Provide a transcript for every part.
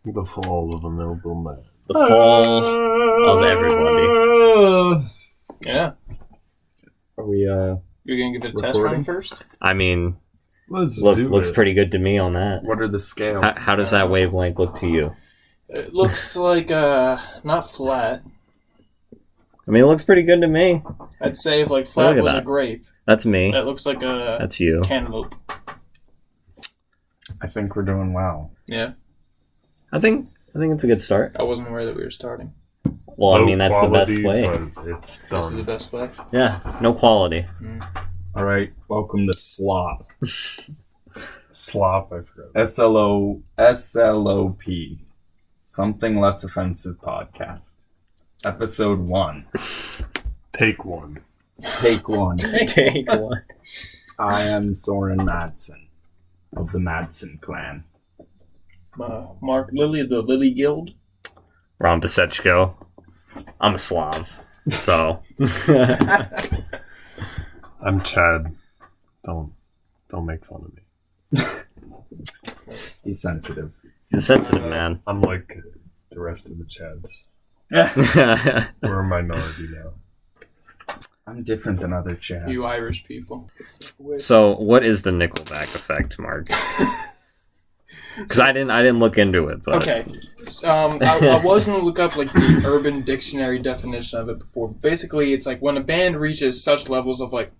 The fall of a noble man. The fall of everybody. Yeah. Are we, You're going to give it a test run first? I mean, Looks pretty good to me on that. What are the scales? How does that wavelength look to you? It looks like, not flat. I mean, it looks pretty good to me. I'd say if, like, flat was a grape. That's me. That looks like a... That's you. Cantaloupe. I think we're doing well. Yeah. I think it's a good start. I wasn't aware that we were starting. Well, I mean, that's quality, the best way. It's done. This is the best way? Yeah, no quality. All right, welcome to S.L.O.P. S.L.O.P, I forgot. S.L.O.P. Something Less Offensive Podcast. Episode 1. Take one. Take one. Take one. I am Soren Madsen of the Madsen clan. Mark Lilly of the Lily Guild. Ron Pasechko. I'm a Slav, so. I'm Chad. Don't make fun of me. He's sensitive. He's a sensitive man. Unlike the rest of the Chads. We're a minority now. I'm different than other Chads. You Irish people. So, what is the Nickelback effect, Mark? Because I didn't look into it, but okay. I was going to look up like the Urban Dictionary definition of it before. Basically, it's like when a band reaches such levels of like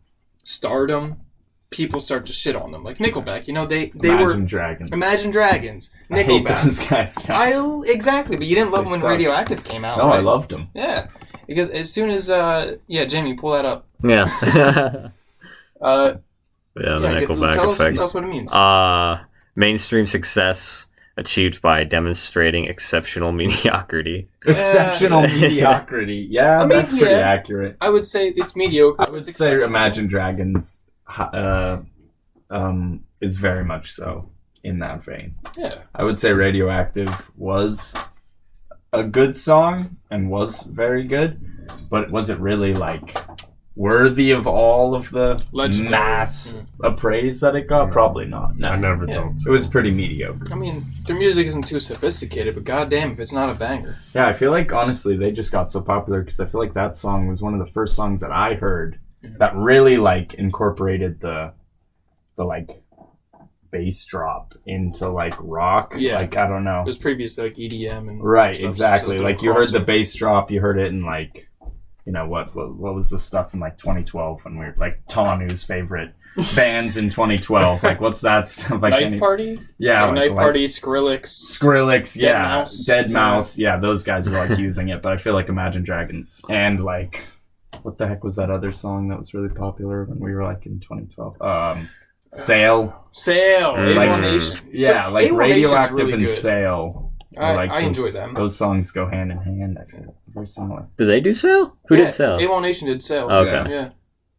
stardom, people start to shit on them. Like Nickelback, you know, they Imagine Dragons. Imagine Dragons. Nickelback. I hate those guys now. Exactly, but you didn't love them when Radioactive came out. No, right? I loved them. Yeah, because as soon as Jamie, pull that up. yeah. The Nickelback effect. Tell us what it means. Mainstream success achieved by demonstrating exceptional mediocrity. Exceptional mediocrity. Yeah, that's pretty accurate. I would say it's mediocre. I would say Imagine Dragons is very much so in that vein. Yeah. I would say Radioactive was a good song and was very good, but was it really like worthy of all of the mass praise that it got? Probably not. No. I never thought so. It was pretty mediocre. I mean, their music isn't too sophisticated, but goddamn if it's not a banger. Yeah, I feel like honestly they just got so popular because I feel like that song was one of the first songs that I heard that really like incorporated the like bass drop into like rock. Yeah. Like I don't know. It was previous to like EDM and right, stuff, exactly. So like you heard the bass drop, you heard it in like, you know, what was the stuff in like 2012 when we were like Tanu's favorite bands in 2012? Like what's that stuff? Knife Party? Yeah, like Knife Party, Skrillex, yeah, Dead Mouse, yeah, those guys were like using it. But I feel like Imagine Dragons and like, what the heck was that other song that was really popular when we were like in 2012? Sail, A1 Nation. Yeah, but like A1 Radioactive really and good. Sail. I enjoy them. Those songs go hand in hand. I feel very similar. Did they do Sail? Who did Sail? A1 Nation did Sail. Okay. Yeah.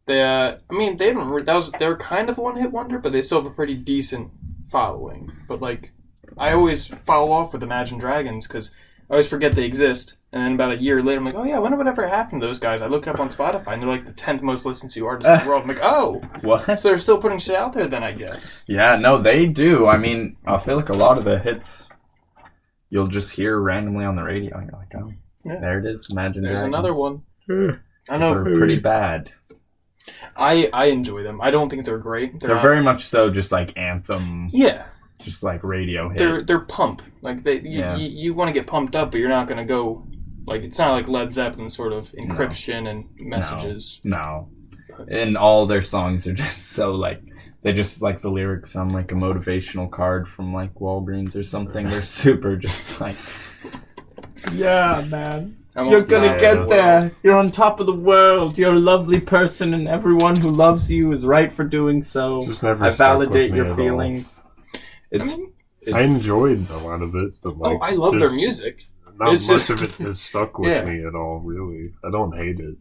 They, I mean, they haven't. They're kind of a one-hit wonder, but they still have a pretty decent following. But like, I always follow off with Imagine Dragons because I always forget they exist, and then about a year later, I'm like, oh yeah, I wonder whatever happened to those guys. I look it up on Spotify, and they're like the 10th most listened to artist in the world. I'm like, oh, what? So they're still putting shit out there then, I guess. Yeah, no, they do. I mean, I feel like a lot of the hits you'll just hear randomly on the radio, and you're like, oh, there it is, Imagine There's Dragons. another one. I know. They're pretty bad. I enjoy them. I don't think they're great. They're very much so just like anthem. Yeah. Just like radio hit. They're pump. Like you want to get pumped up, but you're not going to go like it's not like Led Zeppelin sort of encryption and messages. No. And all their songs are just so like they just like the lyrics on like a motivational card from like Walgreens or something. They're super just like yeah, man. You're gonna get there. You're on top of the world. You're a lovely person, and everyone who loves you is right for doing so. I validate your feelings. I enjoyed a lot of it, but like, I love their music. Not much of it has stuck with me at all. Really, I don't hate it.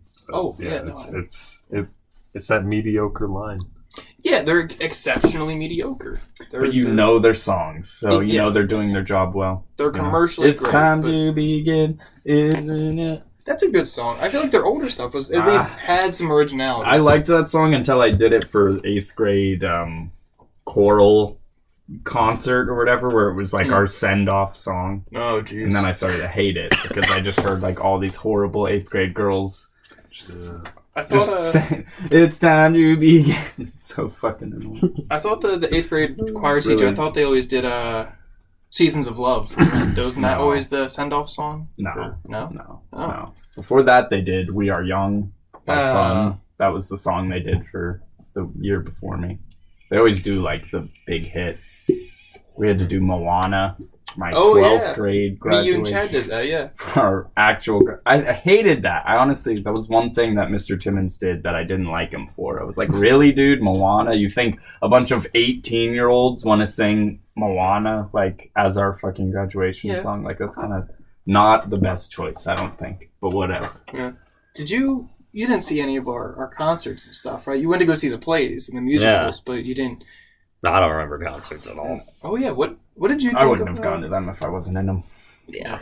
It's that mediocre line. Yeah, they're exceptionally mediocre. But you know their songs, so you know they're doing their job well. They're commercially It's time to begin, isn't it? That's a good song. I feel like their older stuff was at least had some originality. I liked that song until I did it for 8th grade choral concert or whatever where it was like our send-off song. Oh, jeez. And then I started to hate it because I just heard like all these horrible 8th grade girls I thought just saying, it's time to begin. It's so fucking annoying. I thought the 8th grade choir teacher, I thought they always did Seasons of Love. Wasn't that always the send-off song? No. Before that they did We Are Young by Fun. That was the song they did for the year before me. They always do like the big hit. We had to do Moana, my 12th grade graduation. Me, you, and Chad did that, yeah. For our actual... I hated that. I honestly... That was one thing that Mr. Timmons did that I didn't like him for. I was like, really, dude? Moana? You think a bunch of 18-year-olds want to sing Moana, like, as our fucking graduation song? Like, that's kind of not the best choice, I don't think. But whatever. Yeah. Did you... You didn't see any of our concerts and stuff, right? You went to go see the plays and the musicals, but you didn't... No, I don't remember concerts at all. Oh, yeah. What did you think I wouldn't have gone to them if I wasn't in them. Yeah.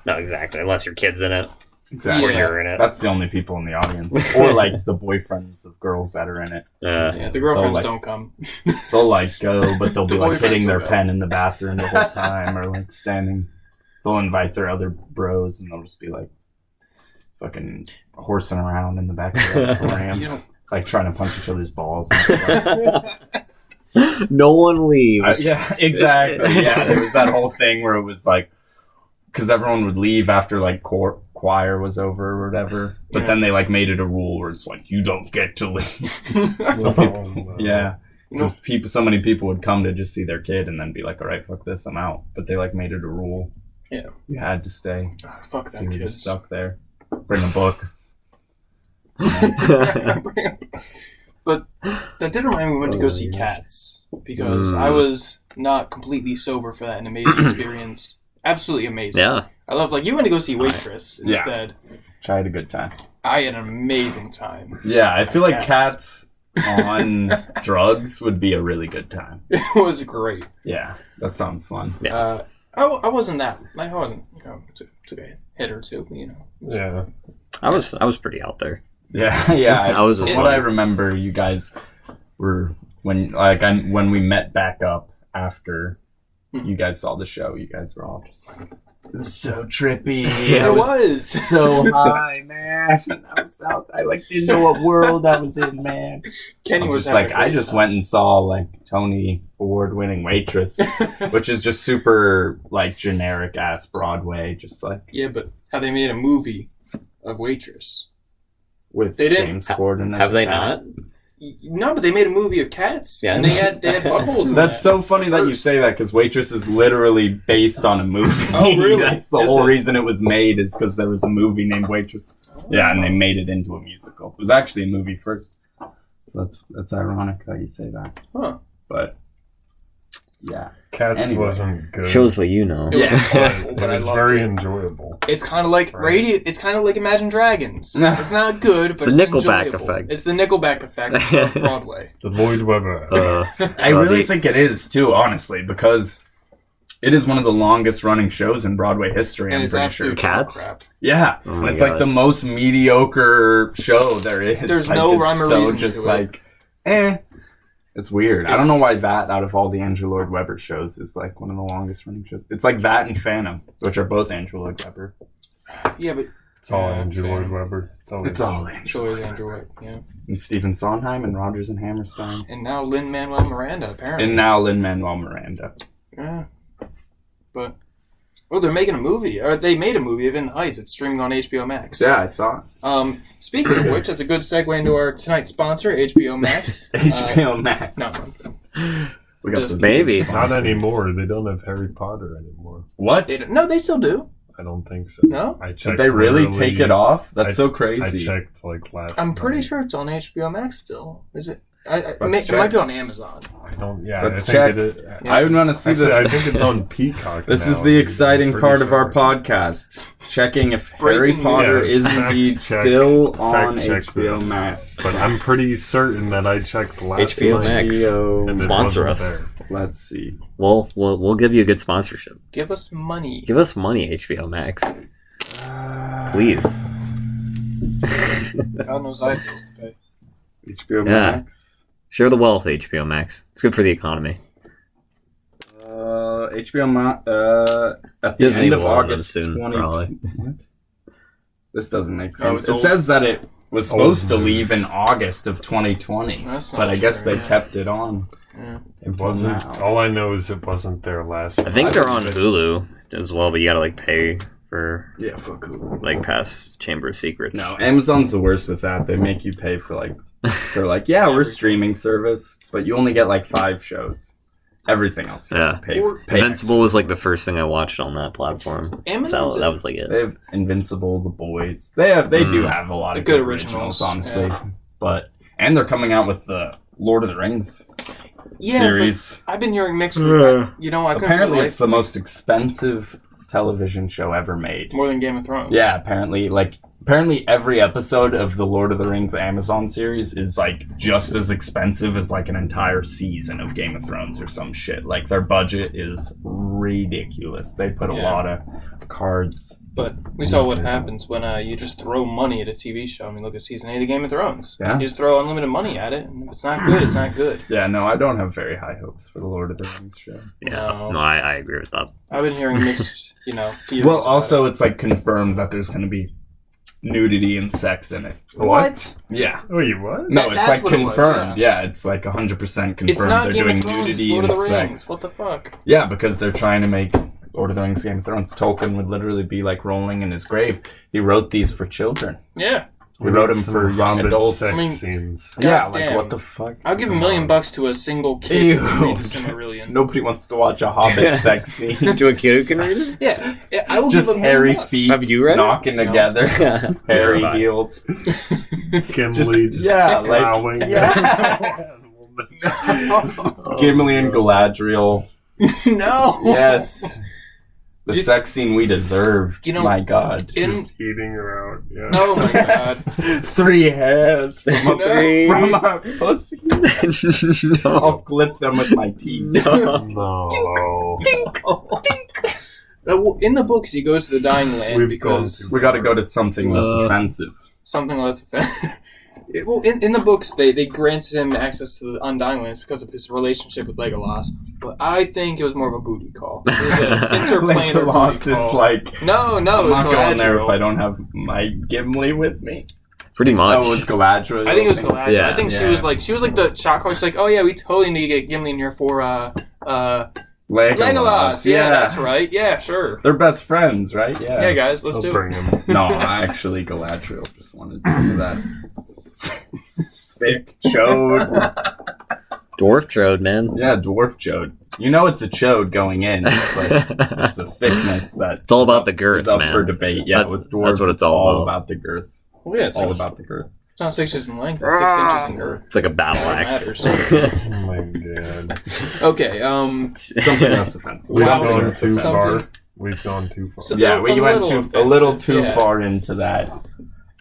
No, exactly. Unless your kid's in it. Exactly. Or you're in it. That's the only people in the audience. Or, like, the boyfriends of girls that are in it. Yeah, the girlfriends don't come. They'll, like, go, but they'll be, like, hitting their will pen in the bathroom the whole time. Or, like, standing. They'll invite their other bros, and they'll just be, like, fucking horsing around in the back of the auditorium. Like, trying to punch each other's balls and stuff. No one leaves. Yeah, exactly. Yeah, there was that whole thing where it was like, because everyone would leave after like choir was over or whatever, but then they like made it a rule where it's like you don't get to leave. Yeah, because so many people would come to just see their kid and then be like, all right, fuck this, I'm out. But they like made it a rule. Yeah, you had to stay. Fuck that so kids. You just stuck there. Bring a book. But that did remind me we went to go see Cats because I was not completely sober for that, an amazing experience. Absolutely amazing. Yeah. I love, like, you went to go see Waitress instead. I had a good time. I had an amazing time. Yeah, I feel like Cats on drugs would be a really good time. It was great. Yeah, that sounds fun. Yeah. I wasn't that, like, I wasn't, took a hit or two, Yeah. I was pretty out there. Yeah. I was just what I remember, you guys were when we met back up after you guys saw the show. You guys were all just like, it was so trippy. It was so high, man. I was out. I like didn't know what world I was in, man. Kenny was just like, I just went and saw like Tony Award-winning Waitress, which is just super like generic ass Broadway, just like but how they made a movie of Waitress. With James Corden. Have they not? No, but they made a movie of cats. Yeah, and they had buttholes in That's so funny that you say that because Waitress is literally based on a movie. Oh, really? That's the whole reason it was made is because there was a movie named Waitress. Oh. Yeah, and they made it into a musical. It was actually a movie first. So that's ironic that you say that. Huh. But yeah. Cats wasn't good. Shows what you know. It was awful, but it was very enjoyable. It's kind of like radio. It's kind of like Imagine Dragons. It's not good, but it's the Nickelback enjoyable. Effect. It's the Nickelback effect of Broadway. The Lloyd Webber. I really think it is too, honestly, because it is one of the longest running shows in Broadway history. And I'm it's pretty actually sure. Cats. Crap. Yeah, it's like the most mediocre show there is. There's like, no rhyme or reason just to like, It's weird. I don't know why that, out of all the Andrew Lloyd Webber shows, is like one of the longest running shows. It's like that and Phantom, which are both Andrew Lloyd Webber. Yeah, but it's all Andrew Lloyd Webber. It's all Andrew Lloyd. Yeah. And Stephen Sondheim and Rodgers and Hammerstein. And now Lin-Manuel Miranda, apparently. Yeah. But they're making a movie. Or they made a movie of In the Heights. It's streaming on HBO Max. Yeah, I saw it. Speaking of which, that's a good segue into our tonight's sponsor, HBO Max. HBO Max. No. We got maybe. Not anymore. They don't have Harry Potter anymore. What? They still do. I don't think so. No? I checked. Did they really take it off? That's so crazy. I checked like last I'm pretty night. sure it's on HBO Max still. Is it? It might be on Amazon. I don't. Yeah, Let's I check. think I would want to see this. I think it's on Peacock. This now. is the exciting I'm part pretty of our sure. podcast. Checking if Harry Potter is indeed still on HBO Max. But I'm pretty certain that I checked last HBO night. Max. And it Sponsor wasn't us. there. Let's see. We'll give you a good sponsorship. Give us money. Give us money, HBO Max. Please. God knows I have bills to pay. HBO Max. Share the wealth, HBO Max. It's good for the economy. HBO at the Disney end of will have them August soon, 20. probably. What? This doesn't make Oh, sense. it's It old. says that it was supposed to news. leave in August of 2020, That's not but I guess true, they yeah. kept it on. Yeah. It until wasn't. now. All I know is it wasn't there last. I think they're on time. Hulu as well, but you gotta like pay for Yeah, fuck Hulu. like past Chamber of Secrets. No, Amazon's the worst with that. They make you pay for like they're like, yeah, we're streaming service, but you only get like 5 shows. Everything else you have to pay for. Pay Invincible was like the first thing I watched on that platform. Amazon's So that was like it. They have Invincible, The Boys. They do have a lot The of good good originals, honestly. yeah. And they're coming out with the Lord of the Rings series. But I've been hearing mixed feedback. You know, I couldn't Apparently, feel it's the most expensive television show ever made. more than Game of Thrones. Yeah, apparently every episode of the Lord of the Rings Amazon series is like just as expensive as like an entire season of Game of Thrones or some shit. Like their budget is ridiculous. They put a Yeah. lot of cards. But we saw what happens when you just throw money at a TV show. I mean, look at season 8 of Game of Thrones. Yeah. You just throw unlimited money at it, and if it's not good, it's not good. Yeah, no, I don't have very high hopes for the Lord of the Rings show. Yeah, no, I agree with that. I've been hearing mixed, theories. Well, about also it's like confirmed that there's going to be nudity and sex in it. What? Yeah. Wait, what? No, That's it's like what it was, confirmed. Yeah, it's like 100% confirmed. It's not they're Game doing of Thrones, nudity Lord and of the sex. Rings. What the fuck? Yeah, because they're trying to make Lord of the Rings Game of Thrones. Tolkien would literally be like rolling in his grave. He wrote these for children. Yeah. We wrote them for young Hobbit adults. Sex I mean, scenes. Yeah, Goddamn. like what the fuck? I'll give $1 Come million on. bucks to a single kid Ew. who can read the Silmarillion. Nobody wants to watch a Hobbit sex scene. To a kid who can read it? Yeah, I will Just give $1 million hairy bucks. feet Have you read it? knocking No. together. Hairy Never. heels. Gimli just yeah, like plowing. yeah. Gimli and Galadriel. No. Yes. The sex scene we deserved. You know, my God. Just eating her out. Yeah. Oh my god. 3 hairs from a, No. from a pussy. No. I'll clip them with my teeth. No. No. Well, in the books, he goes to the Dying Land We've because gone We gotta go to something less offensive. something less. Well, in the books, they granted him access to the Undying Lands because of his relationship with Legolas. But I think it was more of a booty call. It was an interplanar Legolas booty is call. like, No, I'm it was not going there if Galadriel. I don't have my Gimli with me. Pretty much. Oh, it was Galadriel. I think it was Galadriel. Yeah. I think she Yeah. was like the shot caller. She's like, oh yeah, we totally need to get Gimli in here for Legolas. Yeah, that's right. Yeah, sure. They're best friends, right? Yeah. Yeah, guys, let's I'll do it. bring him. No, actually, Galadriel just wanted some of that thick chode. Dwarf Trode, man. Yeah, dwarf chode. You know it's a chode going in, but it's the thickness that It's all about the girth, is up man. for debate. Yeah, That- with dwarves, that's what it's all about. about the girth. Well, yeah, it's All like, about the girth. it's not 6 inches in length; it's 6 inches in girth. It's like a battle That axe. matters. Oh my god. Okay. Something less offensive. We've Wow. gone too Something- far. We've gone too far. So- Yeah, A we went little a little offensive, too yeah. far into that.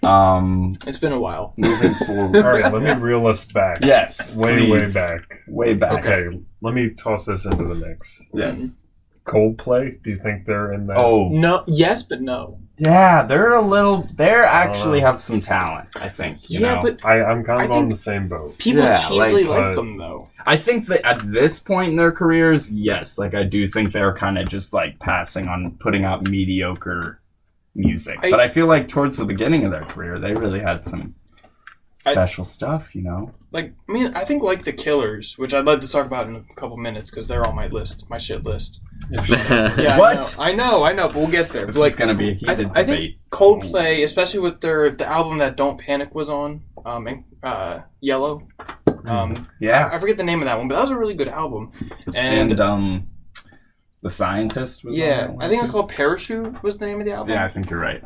It's been a while. Moving forward. All right, let me reel us back. Yes, Way please. back. Way back. Okay, let me toss this into the mix. Yes. Coldplay. Do you think they're in that? Oh, No. Yes, but no. yeah, they actually have some talent, I think. You know? but I'm kind I of on think- the same boat. people Yeah, cheesily like, like them though. I think that at this point in their careers, yes, like I do think they're kind of just like passing on putting out mediocre music. But I feel like towards the beginning of their career, they really had some special stuff, you know? Like, I mean, I think like the Killers, which I'd like to talk about in a couple minutes because they're on my list, my shit list. Yeah, What? I know, but we'll get there. This But, like, is going to be a heated I think debate. Coldplay, especially with the album that Don't Panic was on, Yellow. Yeah. I forget the name of that one, but that was a really good album. And, The Scientist was on yeah, that one, I think it was too? called Parachute was the name of the album. Yeah, I think you're right.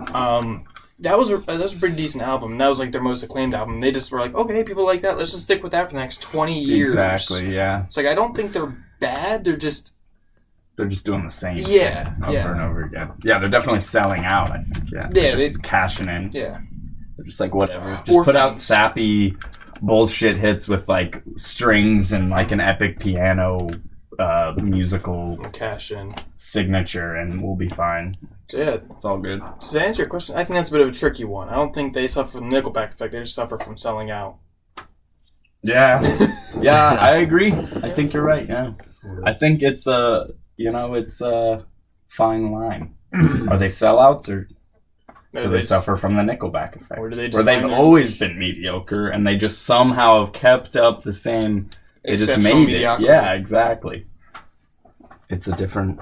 That was a pretty decent album. And that was like their most acclaimed album. They just were like, okay, people like that. Let's just stick with that for the next 20 years. Exactly, yeah. It's like I don't think they're bad. They're just doing the same Yeah, thing over yeah. and over again. Yeah, they're definitely selling out, I think. Yeah, Yeah, They're just cashing in. yeah. They're just like, whatever. Just put out sappy bullshit hits with like strings and like an epic piano musical Cash in. signature and we'll be fine. Yeah. It's all good. To answer your question, I think that's a bit of a tricky one. I don't think they suffer from the Nickelback effect. They just suffer from selling out. Yeah. Yeah, I agree. I think you're right, yeah. I think it's a fine line. Are they sellouts or do they suffer from the Nickelback effect? Or do they just where they've find always been mediocre and they just somehow have kept up the same. They just exceptional made it. mediocrity? Yeah, exactly. It's a different,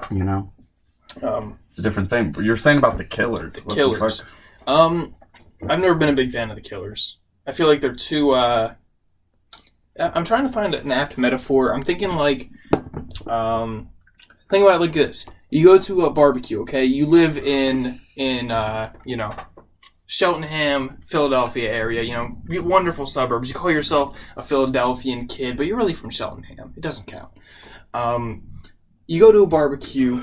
it's a different thing. You're saying about the Killers. What Killers. the fuck? I've never been a big fan of the Killers. I feel like they're too. I'm trying to find an apt metaphor. I'm thinking like, think about it like this: you go to a barbecue, okay? You live in Cheltenham, Philadelphia area. Wonderful suburbs. You call yourself a Philadelphian kid, but you're really from Cheltenham. It doesn't count. You go to a barbecue.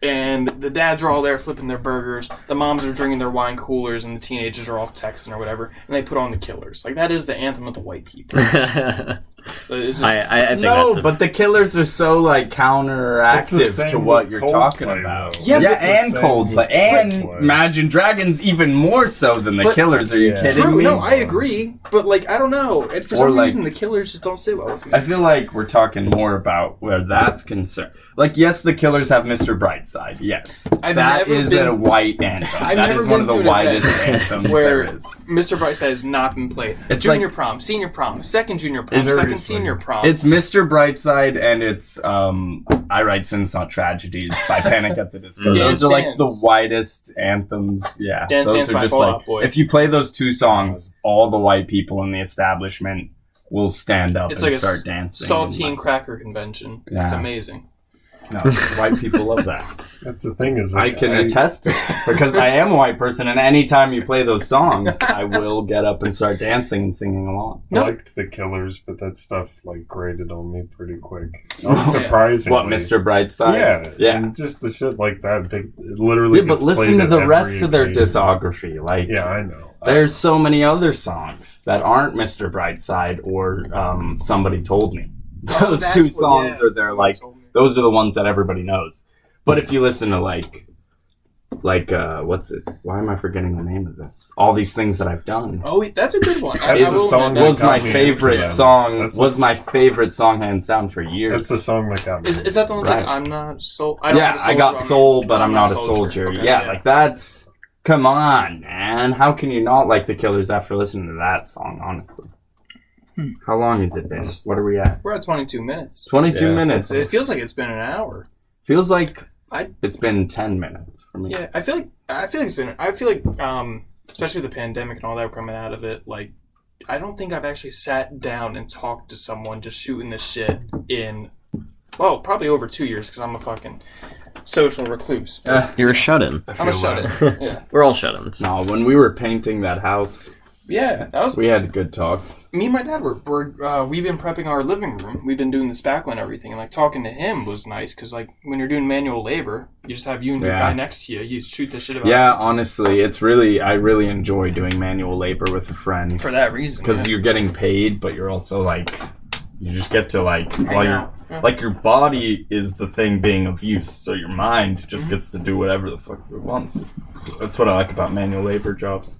And the dads are all there flipping their burgers. The moms are drinking their wine coolers, and the teenagers are off texting or whatever. And they put on the Killers. Like that is the anthem of the white people. It's just, I think No, that's but the Killers are so like It's the counteractive same to what with you're Coldplay, talking about. though. Yeah, yeah, but- and It's the same Coldplay with and Coldplay. Imagine Dragons even more so than the But- Killers. Are you Yeah. kidding true. me? No, I agree. But like, I don't know. And for Or, some like- reason, the Killers just don't sit well with me. I feel like we're talking more about where that's concerned. Like, yes, the Killers have Mr. Brightside. Yes, I've that never is been- a white anthem. I've That never is one of been the to an event whitest anthems where there is. Mr. Brightside has not been played. It's Junior like- prom, senior prom, second junior prom, second Seriously. senior prom. It's Mr. Brightside and it's I Write Sins Not Tragedies by Panic at the Disco. Dance Those are like the Dance. whitest anthems. Yeah, Dance those Dance are by just Fall like Out Boy. if you play those two songs, all the white people in the establishment will stand up It's and like a start dancing. saltine and, cracker convention. Yeah. It's amazing. no, white people love that. That's the thing is, I like, can attest to it because I am a white person, and anytime you play those songs, I will get up and start dancing and singing along. I liked the Killers, but that stuff like grated on me pretty quick. Oh, Unsurprisingly. What, Mr. Brightside? Yeah, Yeah. and just the shit like that. They literally. Yeah, but gets listen played to at the every rest of their occasion. discography. Like, Yeah, I know. there's so many other songs that aren't Mr. Brightside or Somebody Told Me. Oh, Those that's two what- songs yeah, are there, that's what like, told me. those are the ones that everybody knows. But if you listen to, like, what's it? Why am I forgetting the name of this? All These Things That I've Done. Oh, that's a good one. That's I a will song admit that Was that. my got me favorite into them. song. That's Was the- my favorite song hands down for years. That's the song that got me. Is that the one that's Right. like, I'm not soul? I don't Yeah, have a I soldier got on me, soul, but I'm not a soldier. Okay, yeah, like that's. Come on, man. How can you not like the Killers after listening to that song? Honestly, how long has it been? What are we at? We're at 22 minutes. 22 Yeah. minutes. It feels like it's been an hour. Feels like I- it's been 10 minutes for me. Yeah, I feel like it's been. I feel like, especially the pandemic and all that coming out of it. Like, I don't think I've actually sat down and talked to someone just shooting this shit in, well, probably over 2 years because I'm a fucking social recluse. You're a shut-in. I'm a shut-in. Yeah, We're all shut-ins. No, when we were painting that house, yeah. That was we had good talks. me and my dad we've been prepping our living room. We've been doing the spackle and everything, and like talking to him was nice because like when you're doing manual labor, you just have you and your Yeah. guy next to you. You shoot the shit about Yeah, honestly, I really enjoy doing manual labor with a friend for that reason. because yeah. you're getting paid, but you're also like, you just get to like, while you're out. Yeah. like your body is the thing being of use, so your mind just gets to do whatever the fuck it wants. That's what I like about manual labor jobs.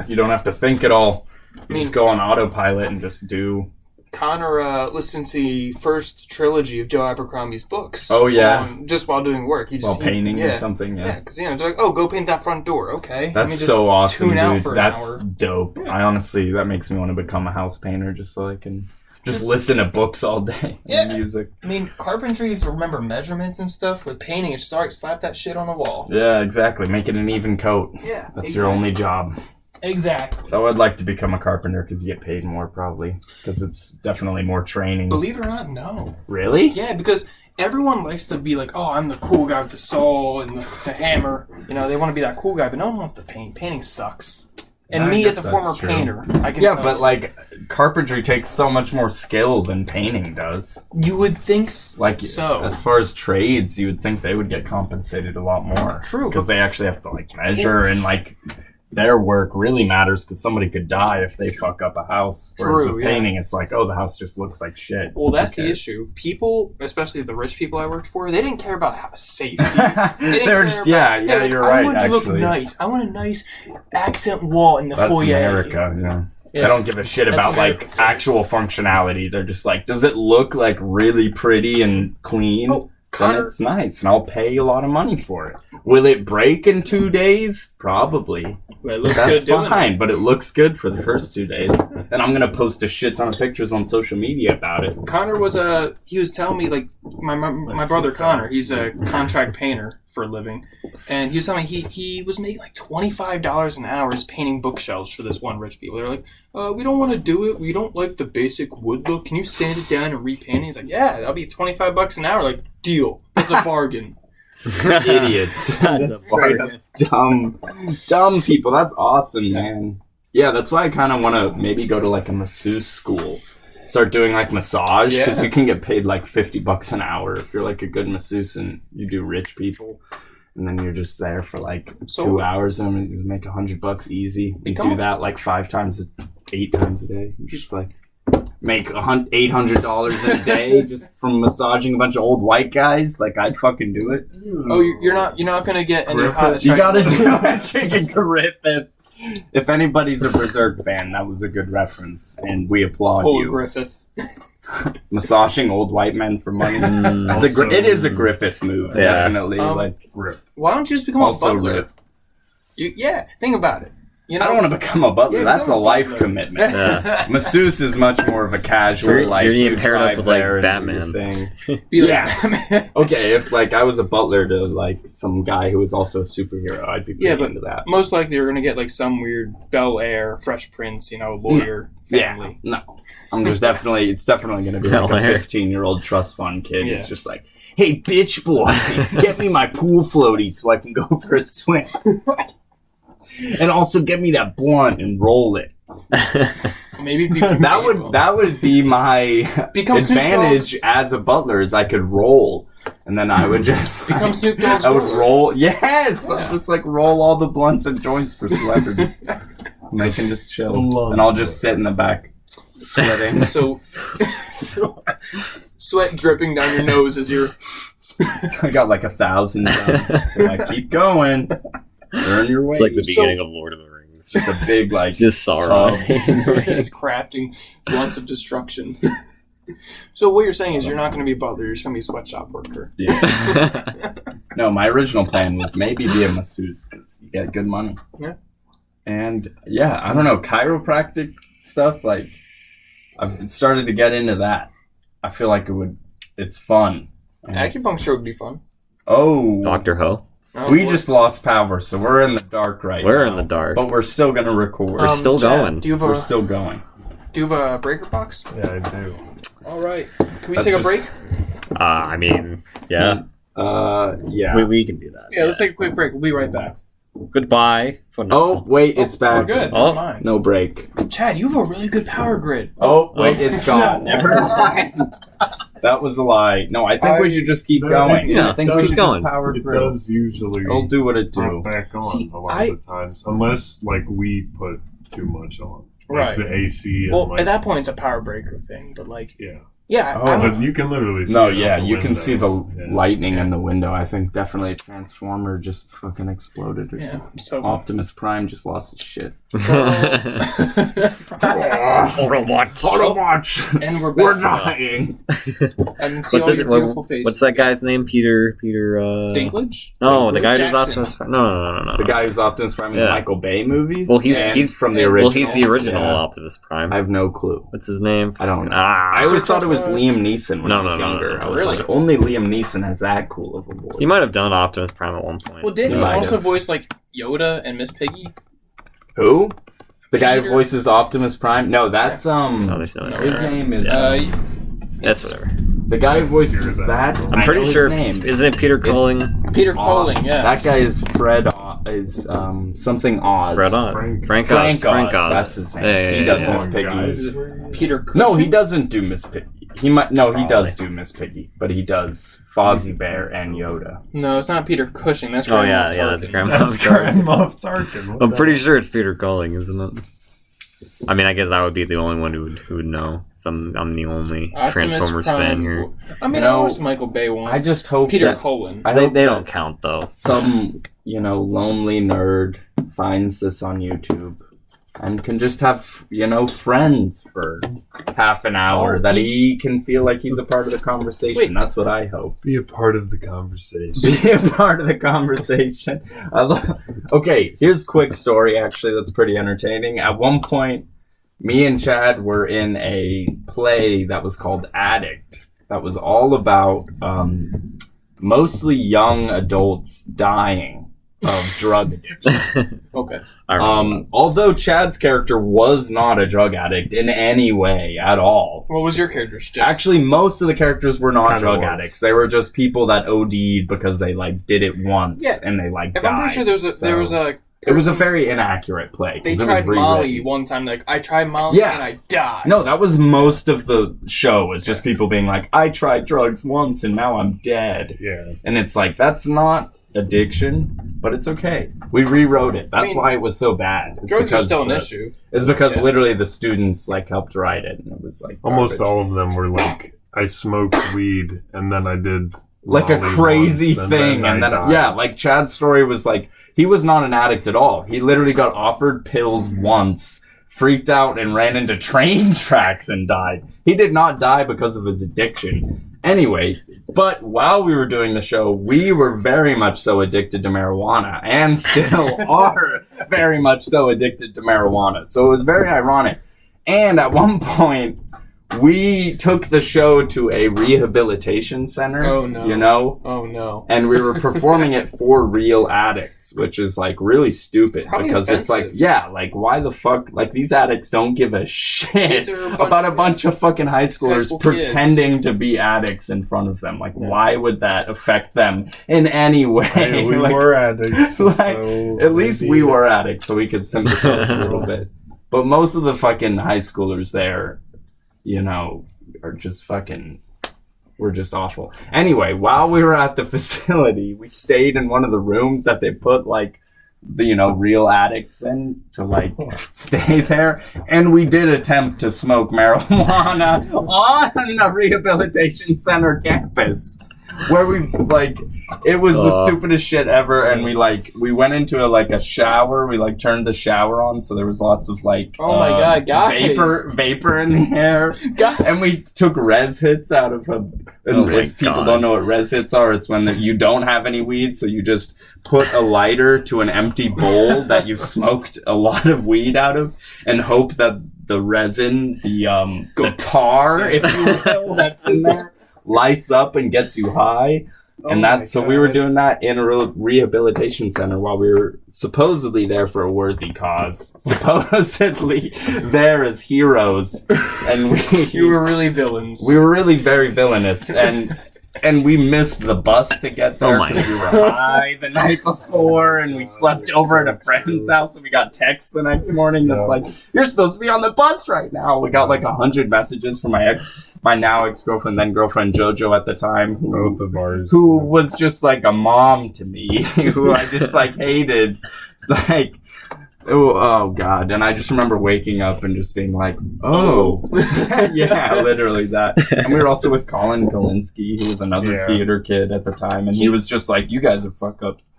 You don't have to think at all. You just go on autopilot and just do. Connor listened to the first trilogy of Joe Abercrombie's books. Oh, yeah. Just while doing work. He just While painting yeah. or something, yeah. Yeah, because it's like, oh, go paint that front door. Okay. Let me That's just so awesome, tune out dude. for an That's hour. dope. I honestly, that makes me want to become a house painter just so I can just listen to books all day Yeah. and music. I mean, carpentry, you have to remember measurements and stuff. With painting, it's just, all right, slap that shit on the wall. Yeah, exactly. Make it an even coat. Yeah. That's your only job. Exactly. So I'd like to become a carpenter because you get paid more, probably. Because it's definitely more training. Believe it or not, no. Really? Yeah, because everyone likes to be like, oh, I'm the cool guy with the saw and the hammer. You know, they want to be that cool guy, but no one wants to paint. Painting sucks. And I me guess as a that's former true. painter, I can Yeah, tell but you. like carpentry takes so much more skill than painting does. You would think Like so. as far as trades, you would think they would get compensated a lot more. True, because they actually have to like measure and like their work really matters because somebody could die if they fuck up a house. Whereas True, with yeah. painting, it's like, oh, the house just looks like shit. Well, that's Okay. the issue. People, especially the rich people I worked for, they didn't care about how safety. They were just They're like, you're I right. want it to Actually, look nice. I want a nice accent wall in the that's foyer. America. Yeah. They don't give a shit That's about okay. like actual functionality. They're just like, does it look like really pretty and clean? Oh, Then Connor, it's nice, and I'll pay a lot of money for it. Will it break in 2 days? Probably. it looks That's good doing fine, it. but it looks good for the first 2 days. Then I'm gonna post a shit ton of pictures on social media about it. Connor he was telling me, like, my brother Connor, he's a contract painter for a living, and he was telling me he was making like $25 an hour just painting bookshelves for this one rich people. They're like, we don't want to do it. We don't like the basic wood look. Can you sand it down and repaint it? He's like, yeah, that'll be $25 an hour. Like, deal. That's a bargain. Idiots. That's Straight up dumb people. That's awesome, man. Yeah, that's why I kind of want to maybe go to like a masseuse school. Start doing like massage, because you can get paid like $50 an hour if you're like a good masseuse and you do rich people. And then you're just there for like 2 hours and you make $100 easy. You do that like 8 times a day. You're just like make $800 a day just from massaging a bunch of old white guys. Like, I'd fucking do it. Oh, you're not gonna get any hot. You gotta do it. Chicken Griffith. If anybody's a Berserk fan, that was a good reference, and we applaud Polar you. Griffith. Massaging old white men for money. It is a Griffith move, definitely. Like, Rip. Why don't you just become Also a butler? rip. Think about it. You know, I don't want to become a butler. Yeah, That's a become a life butler. commitment. Yeah. Masseuse is much more of a casual life. You're You paired up drive with, like, there and do your Batman. thing. be like, Yeah. Okay, if like I was a butler to like some guy who was also a superhero, I'd be pretty into that. most likely you're gonna get like some weird Bel Air, Fresh Prince, lawyer family. Yeah, no. It's definitely gonna be like a 15-year-old trust fund kid. Yeah. It's just like, hey, bitch boy, get me my pool floaty so I can go for a swim. And also get me that blunt and roll it. Maybe people That would be my Become Snoop advantage Dogg's- as a butler, is I could roll. And then I would just become Snoop Dogg's I would roller. roll. Yes, Yeah. I'll just like roll all the blunts and joints for celebrities. And they can just chill, and I'll just sit in the back, sweating. So sweat dripping down your nose as you're. I got like 1,000 done. So like, keep going, earn your way. It's like the beginning of Lord of the Rings. Just a big like Just Sauron. crafting blunts of destruction. So what you're saying is you're not going to be a butler. You're just going to be a sweatshop worker. Yeah. No, my original plan was maybe be a masseuse because you get good money. Yeah. And yeah, I don't know, chiropractic stuff. Like, I've started to get into that. I feel like it's fun. And Acupuncture would be fun. Oh, Dr. Ho. Oh, we boy. just lost power, so we're in the dark right now. We're in the dark. But we're still gonna record. We're still Chad, going. Do you have We're a still going. breaker box? Yeah, I do. All right. Can we That's take a just- break? I mean, yeah. Yeah. We can do that. Yeah, let's take a quick break. We'll be right back. Goodbye for now. Oh, wait, it's back. We're good. Oh. Never mind. No break. Chad, you have a really good power grid. Oh, wait, Oh. it's gone. Never mind. That was a lie. No, I think we should just keep going. Yeah, I think we keep should going. just power It through. does usually It'll do what it pop do. back on See, a lot of the times, unless like we put too much on, like Right. the AC. And, Well, like, at that point, it's a power breaker thing. But like, yeah. yeah, Oh, I'm- But you can literally see No, it out yeah, the you can window. see the Yeah. lightning Yeah. in the window. I think definitely a transformer just fucking exploded or yeah. something. So Optimus Prime just lost his shit. Autobots! and we're We're back. dying! And see What's, all your beautiful what's faces. that guy's name? Peter. Dinklage? No, the guy who's Jackson. Optimus Prime. No. The guy who's Optimus Prime in the Yeah. Michael Bay movies? Well, And he's from the original. Well, he's the original Yeah. Optimus Prime. I have no clue. What's his name? I don't know. Ah, I always Search thought it up, was uh, Liam Neeson when No, I was no, no, younger. no, no. I was Really? like, only Liam Neeson has that cool of a voice. he might have done Optimus Prime at one point. Well, didn't He he might also have. voice like Yoda and Miss Piggy? Who? The guy who Peter- voices Optimus Prime? No, that's No, there's no. No, his name is That's whatever. the guy who voices Hear that. that. I'm I pretty know his sure. name. Isn't it Peter Culling? Peter Colling, yeah. That guy is Fred. Is something Oz. Fred on. Frank Oz. Frank Oz. That's his name. Yeah, He does yeah. Miss Piggy. Guys, Peter Cushing? No, he doesn't do Miss Piggy. He might. No, he does Probably. do Miss Piggy, but he does Fozzie Bear and Yoda. No, it's not Peter Cushing. That's Oh Grandma yeah, that's Tarkin. Grandma. That's Grand Moff Tarkin. What I'm the pretty hell? sure it's Peter Culling, isn't it? I mean, I guess I would be the only one who would know. I'm the only Optimus Transformers Prime. fan here. I mean, You I know, watched Michael Bay once. I just hope Peter that- Cullen. I They hope they that don't count though. some lonely nerd finds this on YouTube and can just have, friends for half an hour that he can feel like he's a part of the conversation. Wait. That's what I hope. Be a part of the conversation. Be a part of the conversation. Okay, here's a quick story, actually, that's pretty entertaining. At one point, me and Chad were in a play that was called Addict. That was all about mostly young adults dying of drug addiction. Okay. Although Chad's character was not a drug addict in any way at all. What was your character's, Jack? Actually, most of the characters were not Kinda drug was. addicts. They were just people that OD'd because they did it once and they died. I'm pretty sure there was a. It was a very inaccurate play. They 'cause it was tried Molly rewritten. one time. Like, I tried Molly and I died. No, that was most of the show. Was just people being like, "I tried drugs once and now I'm dead." Yeah. And it's like, that's not addiction, but it's okay. We rewrote it. That's why it was so bad. It's Drugs are because still an issue. It's because literally the students helped write it, and it was Almost garbage. all of them were like, I smoked weed and then I did like a Molly crazy once, thing, and then died. Chad's story was he was not an addict at all. He literally got offered pills once, freaked out, and ran into train tracks and died. He did not die because of his addiction. Anyway, but while we were doing the show, we were very much so addicted to marijuana, and still are very much so addicted to marijuana. So it was very ironic. And at one point, we took the show to a rehabilitation center. Oh, no. Oh, no. And we were performing it for real addicts, which is really stupid. Probably because offensive. it's why the fuck, these addicts don't give a shit about a bunch of fucking high schoolers school pretending to be addicts in front of them. Why would that affect them in any way? Hey, we were addicts. So at least we were addicts, so we could sympathize a little bit. But most of the fucking high schoolers there, are just we're just awful. Anyway, while we were at the facility, we stayed in one of the rooms that they put the real addicts in to stay there, and we did attempt to smoke marijuana on a rehabilitation center campus. Where we it was the stupidest shit ever, and we went into a shower. We turned the shower on, so there was lots of oh my god, guys, vapor in the air, and we took res hits out of a. And if people don't know what res hits are, it's when you don't have any weed, so you just put a lighter to an empty bowl that you've smoked a lot of weed out of, and hope that the resin, the tar, if you will, that's in there, lights up and gets you high. And so we were doing that in a rehabilitation center while we were supposedly there for a worthy cause. Supposedly there as heroes. And you were really villains. We were really very villainous. And we missed the bus to get there because we were high the night before, and we slept over at a friend's house, and we got texts the next morning that's you're supposed to be on the bus right now. We got 100 messages from my now ex-girlfriend, then girlfriend JoJo at the time, both of ours, who was just a mom to me, who I just hated. Oh god, and I just remember waking up and just being yeah, literally that. And we were also with Colin Galinsky, who was another theater kid at the time, and he was just you guys are fuck ups.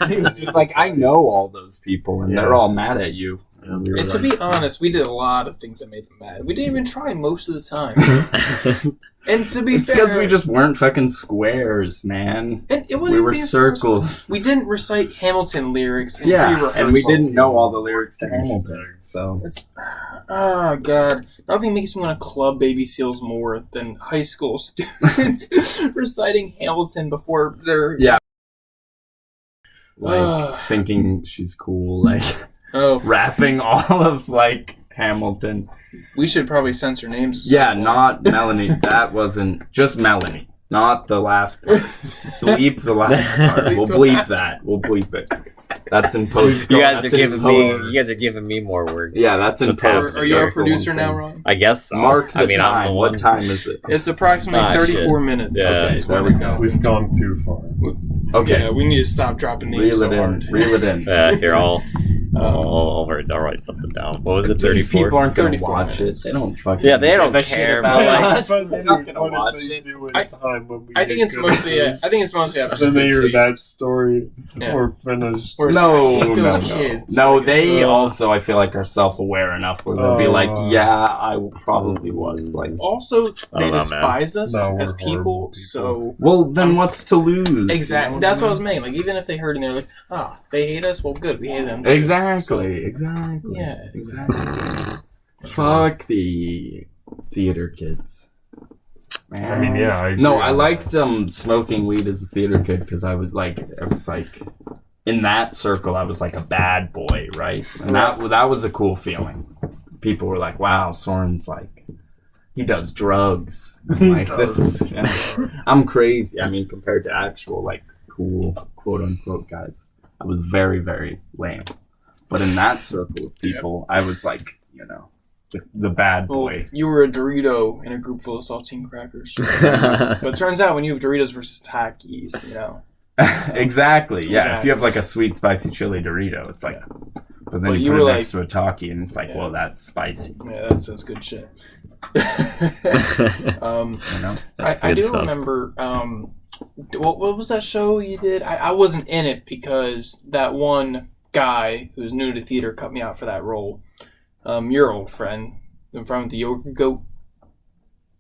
He was just I know all those people, and they're all mad at you. And we were to be honest, we did a lot of things that made them mad. We didn't even try most of the time. And to be it's fair, because we just weren't fucking squares, man. And it wasn't we were being circles. We didn't recite Hamilton lyrics in pre-rehearsal. And we didn't know all the lyrics to Hamilton. So oh god, nothing makes me want to club baby seals more than high school students reciting Hamilton before their thinking she's cool, rapping all of Hamilton. We should probably censor names. Not Melanie. That wasn't just Melanie. Not the last part. Bleep the last part. We'll bleep that. We'll bleep it. That's in post. You guys are giving me more work. Yeah, that's in post. Are you our producer now, Ron? I guess so. Mark the time. What time is it? It's approximately 34 minutes. Yeah, okay, there we go. We've gone too far. Okay. Yeah, we need to stop dropping names so hard. Reel it in. Yeah, here, I'll I'll write something down. What was it? These 34. people aren't gonna 34 watch minutes. it. They don't fucking. Yeah, they don't give a shit care, about but, like, us. They're not gonna watch it. I think it's mostly. I think it's mostly after Then they hear good that taste. story. Yeah. We're finished. Whereas I No, hate those no, kids. no. Like, They uh, also, I feel like, are self-aware enough where they'll be like, Oh. "Yeah, I probably was." Like, Also, I they don't know, despise us No, we're as horrible people, people. so well, then what's to lose? exactly. That's what I was saying. Like, even if they heard and they're like, they hate us. Well, good. We hate them. Too. Exactly. Yeah. Exactly. Fuck the theater kids. Man. I mean, yeah. I agree No, on I that. liked smoking weed as a theater kid because I was like in that circle I was like a bad boy, right? And that was a cool feeling. People were like, "Wow, Soren's like he does drugs." I'm like, this is I'm crazy. I mean, compared to actual like cool quote unquote guys, I was very very lame. But in that circle of people, I was like, the bad Well, boy. you were a Dorito in a group full of saltine crackers. But it turns out when you have Doritos versus Takis, Exactly. Yeah. If Exactly. you have like a sweet spicy chili Dorito, it's like, but then But you you put it were next to a Taki, and it's like, Yeah. well, that's spicy. yeah, that's good shit. You know. That's I good do stuff. remember. What was that show you did? I wasn't in it because that one guy who's new to theater cut me out for that role. Your old friend, from the Yogurt Goat,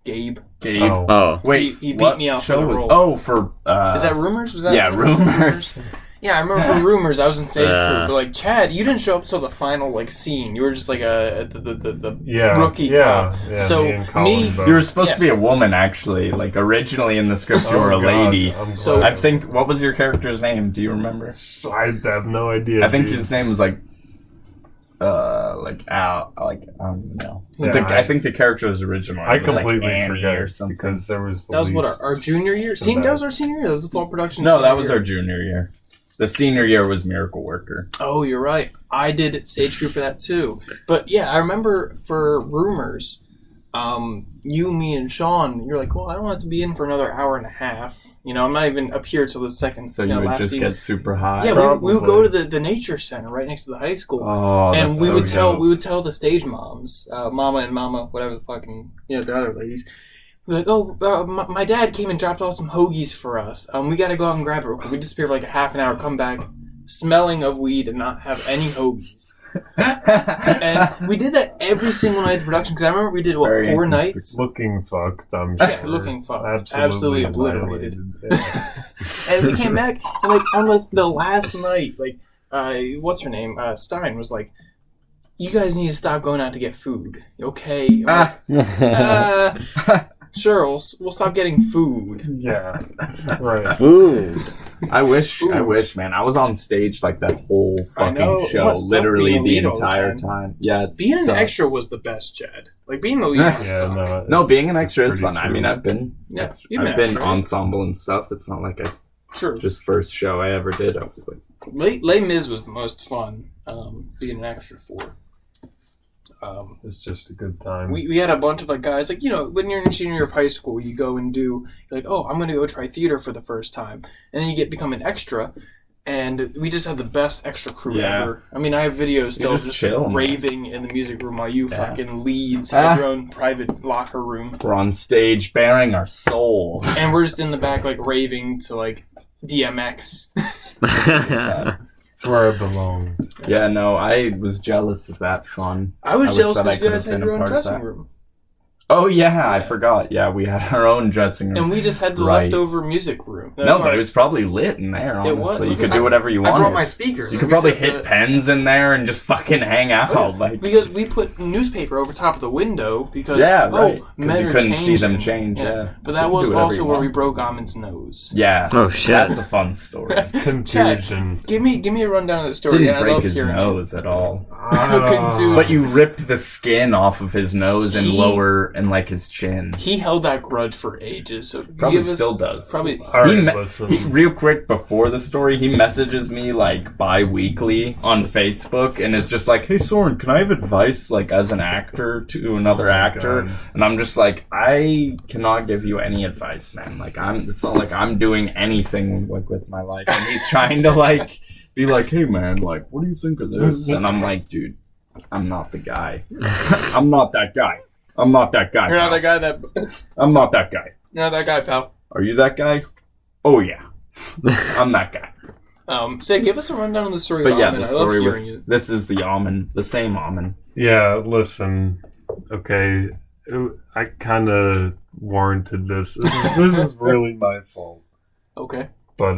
Gabe. Gabe. Oh. Oh. Wait, he beat what me out for show the was- role. Oh, for Is that Rumors? Was that yeah, Rumors. Yeah, I remember for Rumors. I was in stage Yeah. crew, but like Chad, you didn't show up till the final like scene. You were just like the Yeah. rookie yeah, cop. Yeah, So, me, and Colin me- both. You were supposed to be a woman, actually. Like originally in the script, you were a Oh, God, lady. I'm So- glad. I think. What was your character's name? Do you remember? I have no idea. I think dude. his name was like Al. Like I don't even know. Yeah, I think the character was original. I It was, like, completely Annie forget or something. because there was. The That was what least- our junior year. That was our senior year. That was the fall production. No, senior that was year. our junior year. The senior year was Miracle Worker. Oh, you're right. I did stage crew for that too. But yeah, I remember for Rumors, you, me, and Sean, you're like, well, I don't have to be in for another hour and a half. I'm not even up here till the second. So you would last just scene. get super high. Yeah, we would Probably. go to the nature center right next to the high school. Oh, And that's we so would tell dope. the stage moms, Mama and Mama, whatever the fucking the other ladies. We're like, my dad came and dropped off some hoagies for us. We got to go out and grab it. We disappear for like a half an hour, come back, smelling of weed and not have any hoagies. And we did that every single night of the production because I remember we did Very 4 inconspicuous. nights. looking fucked. I'm sure. Yeah, looking fucked. Absolutely, Absolutely obliterated. annihilated. And we came back and like almost the last night, like what's her name? Stein was like, "You guys need to stop going out to get food, okay?" I'm like, sure, we'll stop getting food. Yeah, right. Food. I wish, man. I was on stage like that whole I know. fucking It show, must suck literally being a the lead all the entire time. time. Yeah, it's Being an extra was the best, Chad. Like being the lead Yeah, was suck. No, it's being an extra is pretty fun. I true. mean, I've been you've I've been extra, right? ensemble and stuff. It's not like True. just first show I ever did. I was like, Les Mis was the most fun. Being an extra for. It's just a good time. We had a bunch of like guys like when you're in senior year of high school you go and do you're like, oh, I'm gonna go try theater for the first time, and then you become an extra, and we just had the best extra crew Yeah. ever. I mean, I have videos still just just chill, man. raving in the music room while you Yeah. fucking leads have your own private locker room, we're on stage bearing our soul. and we're just in the back like raving to like DMX. It's where I belong. Yeah, no, I was jealous of that fun. I was wish jealous that I because you could guys have had been your a own part of dressing that. room. Oh yeah, I forgot. Yeah, we had our own dressing room. And we just had the Right. leftover music room. No, but it was probably lit in there, It was. honestly. You could do whatever you I wanted. brought my speakers. You and could we probably set hit the- pens in there and just fucking hang out. Oh, yeah. Like, Because we put newspaper over top of the window because yeah, right. men you are couldn't see them changing. change. Yeah, But So that you could was do whatever also you where we want. broke Amin's nose. Yeah. Oh shit. That's a fun story. Contusion. Give me a rundown of the story. Didn't and I break love his hearing nose at all. Contusion. But you ripped the skin off of his nose and He- lower and like his chin. He held that grudge for ages. So Probably still does. Probably. All right, listen. Real quick before the story, he messages me like bi-weekly on Facebook and is just like, "Hey Soren, can I have advice like as an actor to another actor?" God. And I'm just like, I cannot give you any advice, man. Like it's not like I'm doing anything like with my life. And he's trying to like be like, "Hey man, like what do you think of this?" And I'm like, dude, I'm not the guy. I'm not that guy. I'm not that guy. You're not pal. that guy that. I'm not that guy. You're not that guy, pal. Are you that guy? Oh yeah. I'm that guy. So give us a rundown of the story. But of yeah, Almond. the I love story hearing with it. this is the almond, the same almond. Yeah, listen. Okay, I kind of warranted this. This is really my fault. Okay. But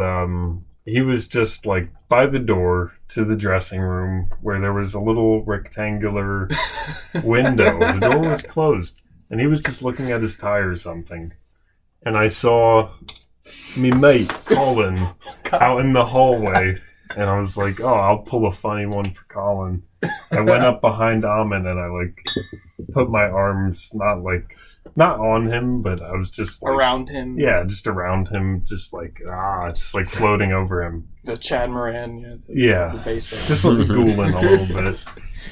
he was just like by the door to the dressing room where there was a little rectangular window. The door was closed, and he was just looking at his tie or something. And I saw me mate Colin out in the hallway, and I was like, "Oh, I'll pull a funny one for Colin." I went up behind Amin and I like put my arms not on him, but I was just like, Around him. yeah, just around him, just like floating over him. The Chad Moran. Yeah. The basic. Just let the ghoul in a little bit.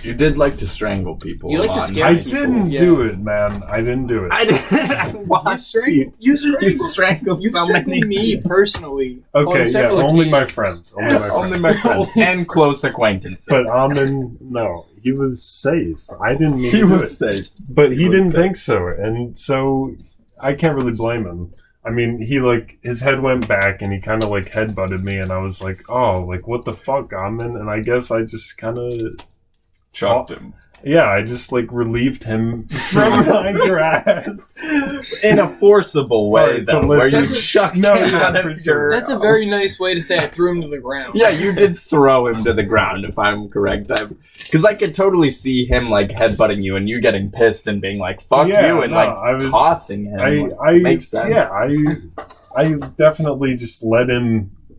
You did like to strangle people. You a like to lot. scare I people. didn't Yeah. do it, man. I didn't do it. I watched you. You You strangled You so strangled many me personally. Okay, on yeah, several only my occasions. friends. Only my friends. Only my friends and close acquaintances. But Amin, no, he was safe. I didn't mean he to do was it. safe. But he was didn't safe. think so, and so I can't really blame him. I mean, he his head went back and he kind of like headbutted me, and I was like, "Oh, like what the fuck, Amin?" And I guess I just kind of Chopped him. Yeah, I just like relieved him from behind your ass. In a forcible way, Right, though, but where listen- you chucked No, him yeah, out for of sure. your... That's a very nice way to say I threw him to the ground. Yeah, you did throw him to the ground, if I'm correct. Because I could totally see him, like, headbutting you and you getting pissed and being like, fuck Yeah, you, and, no, like, I was- tossing him. Makes sense. Yeah, I definitely just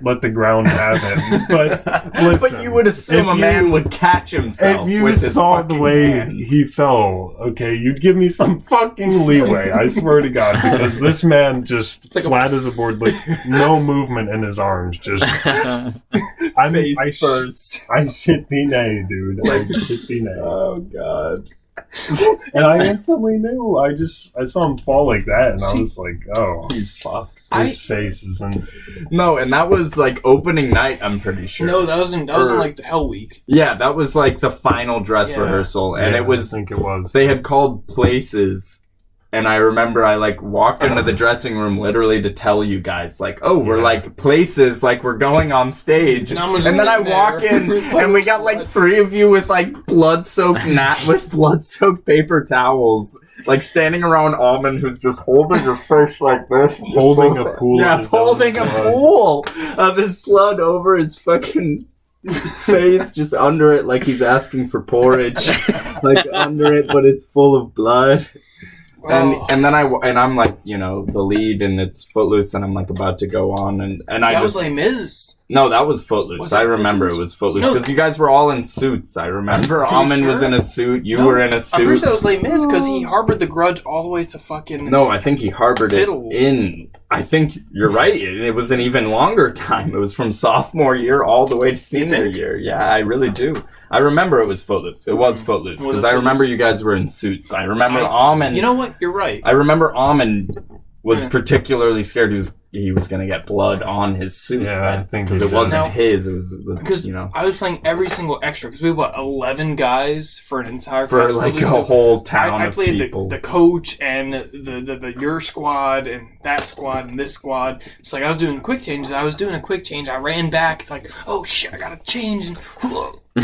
let the ground have him. But listen, But you would assume if a man you- would catch himself if you with his saw the fucking way hands. he fell, okay, you'd give me some fucking leeway. I swear to God, because this man just like a- flat as a board, like no movement in his arms, just Face first. I shit the nay, dude. I shit the nay. Oh, God. And I instantly knew. I saw him fall like that, and I was like, "Oh, He's fucked. his face isn't." No, and that was, like, opening night, I'm pretty sure. No, that was in like the Hell Week. Yeah, that was, like, the final dress Yeah. rehearsal, and Yeah, it was... I think it was. They had called places, and I remember I like walked into the dressing room literally to tell you guys, like, oh, we're Yeah. like places, like we're going on stage. And And I was just then I sitting walk there. in, and we got like 3 of you with like blood-soaked blood-soaked paper towels, like standing around Almond, who's just holding her face like this, Holding a pool. yeah, of his own holding a blood. pool of his blood over his fucking face, just under it, like he's asking for porridge, like under it, but it's full of blood. Oh. And then I'm like, you know, the lead, and it's Footloose, and I'm like about to go on, and I That just was Les Mis. no, that was Footloose. Was that I remember Footloose? it was Footloose No. because you guys were all in suits. I remember Are you Almond was sure? in a suit. You No, were in a I'm suit. pretty sure that was Les Mis because he harbored the grudge all the way to fucking. No, I think he harbored Fiddle. it in. I think you're right. It was an even longer time. It was from sophomore year all the way to senior think? year. Yeah, I really do. I remember it was Footloose. It was Footloose Was because it I remember Footloose? you guys were in suits. I remember I- Almond. You know what? You're right. I remember Almond was Yeah. particularly scared he was going to get blood on his suit. Yeah, I think because he it did. wasn't Now- his. It was Because you know I was playing every single extra because we had 11 guys for an entire for cast of like a Footloose. So whole town I of played people. the coach and the your squad and that squad and this squad. It's like I was doing quick changes. I was doing a quick change. I ran back. It's like, oh shit, I gotta change. And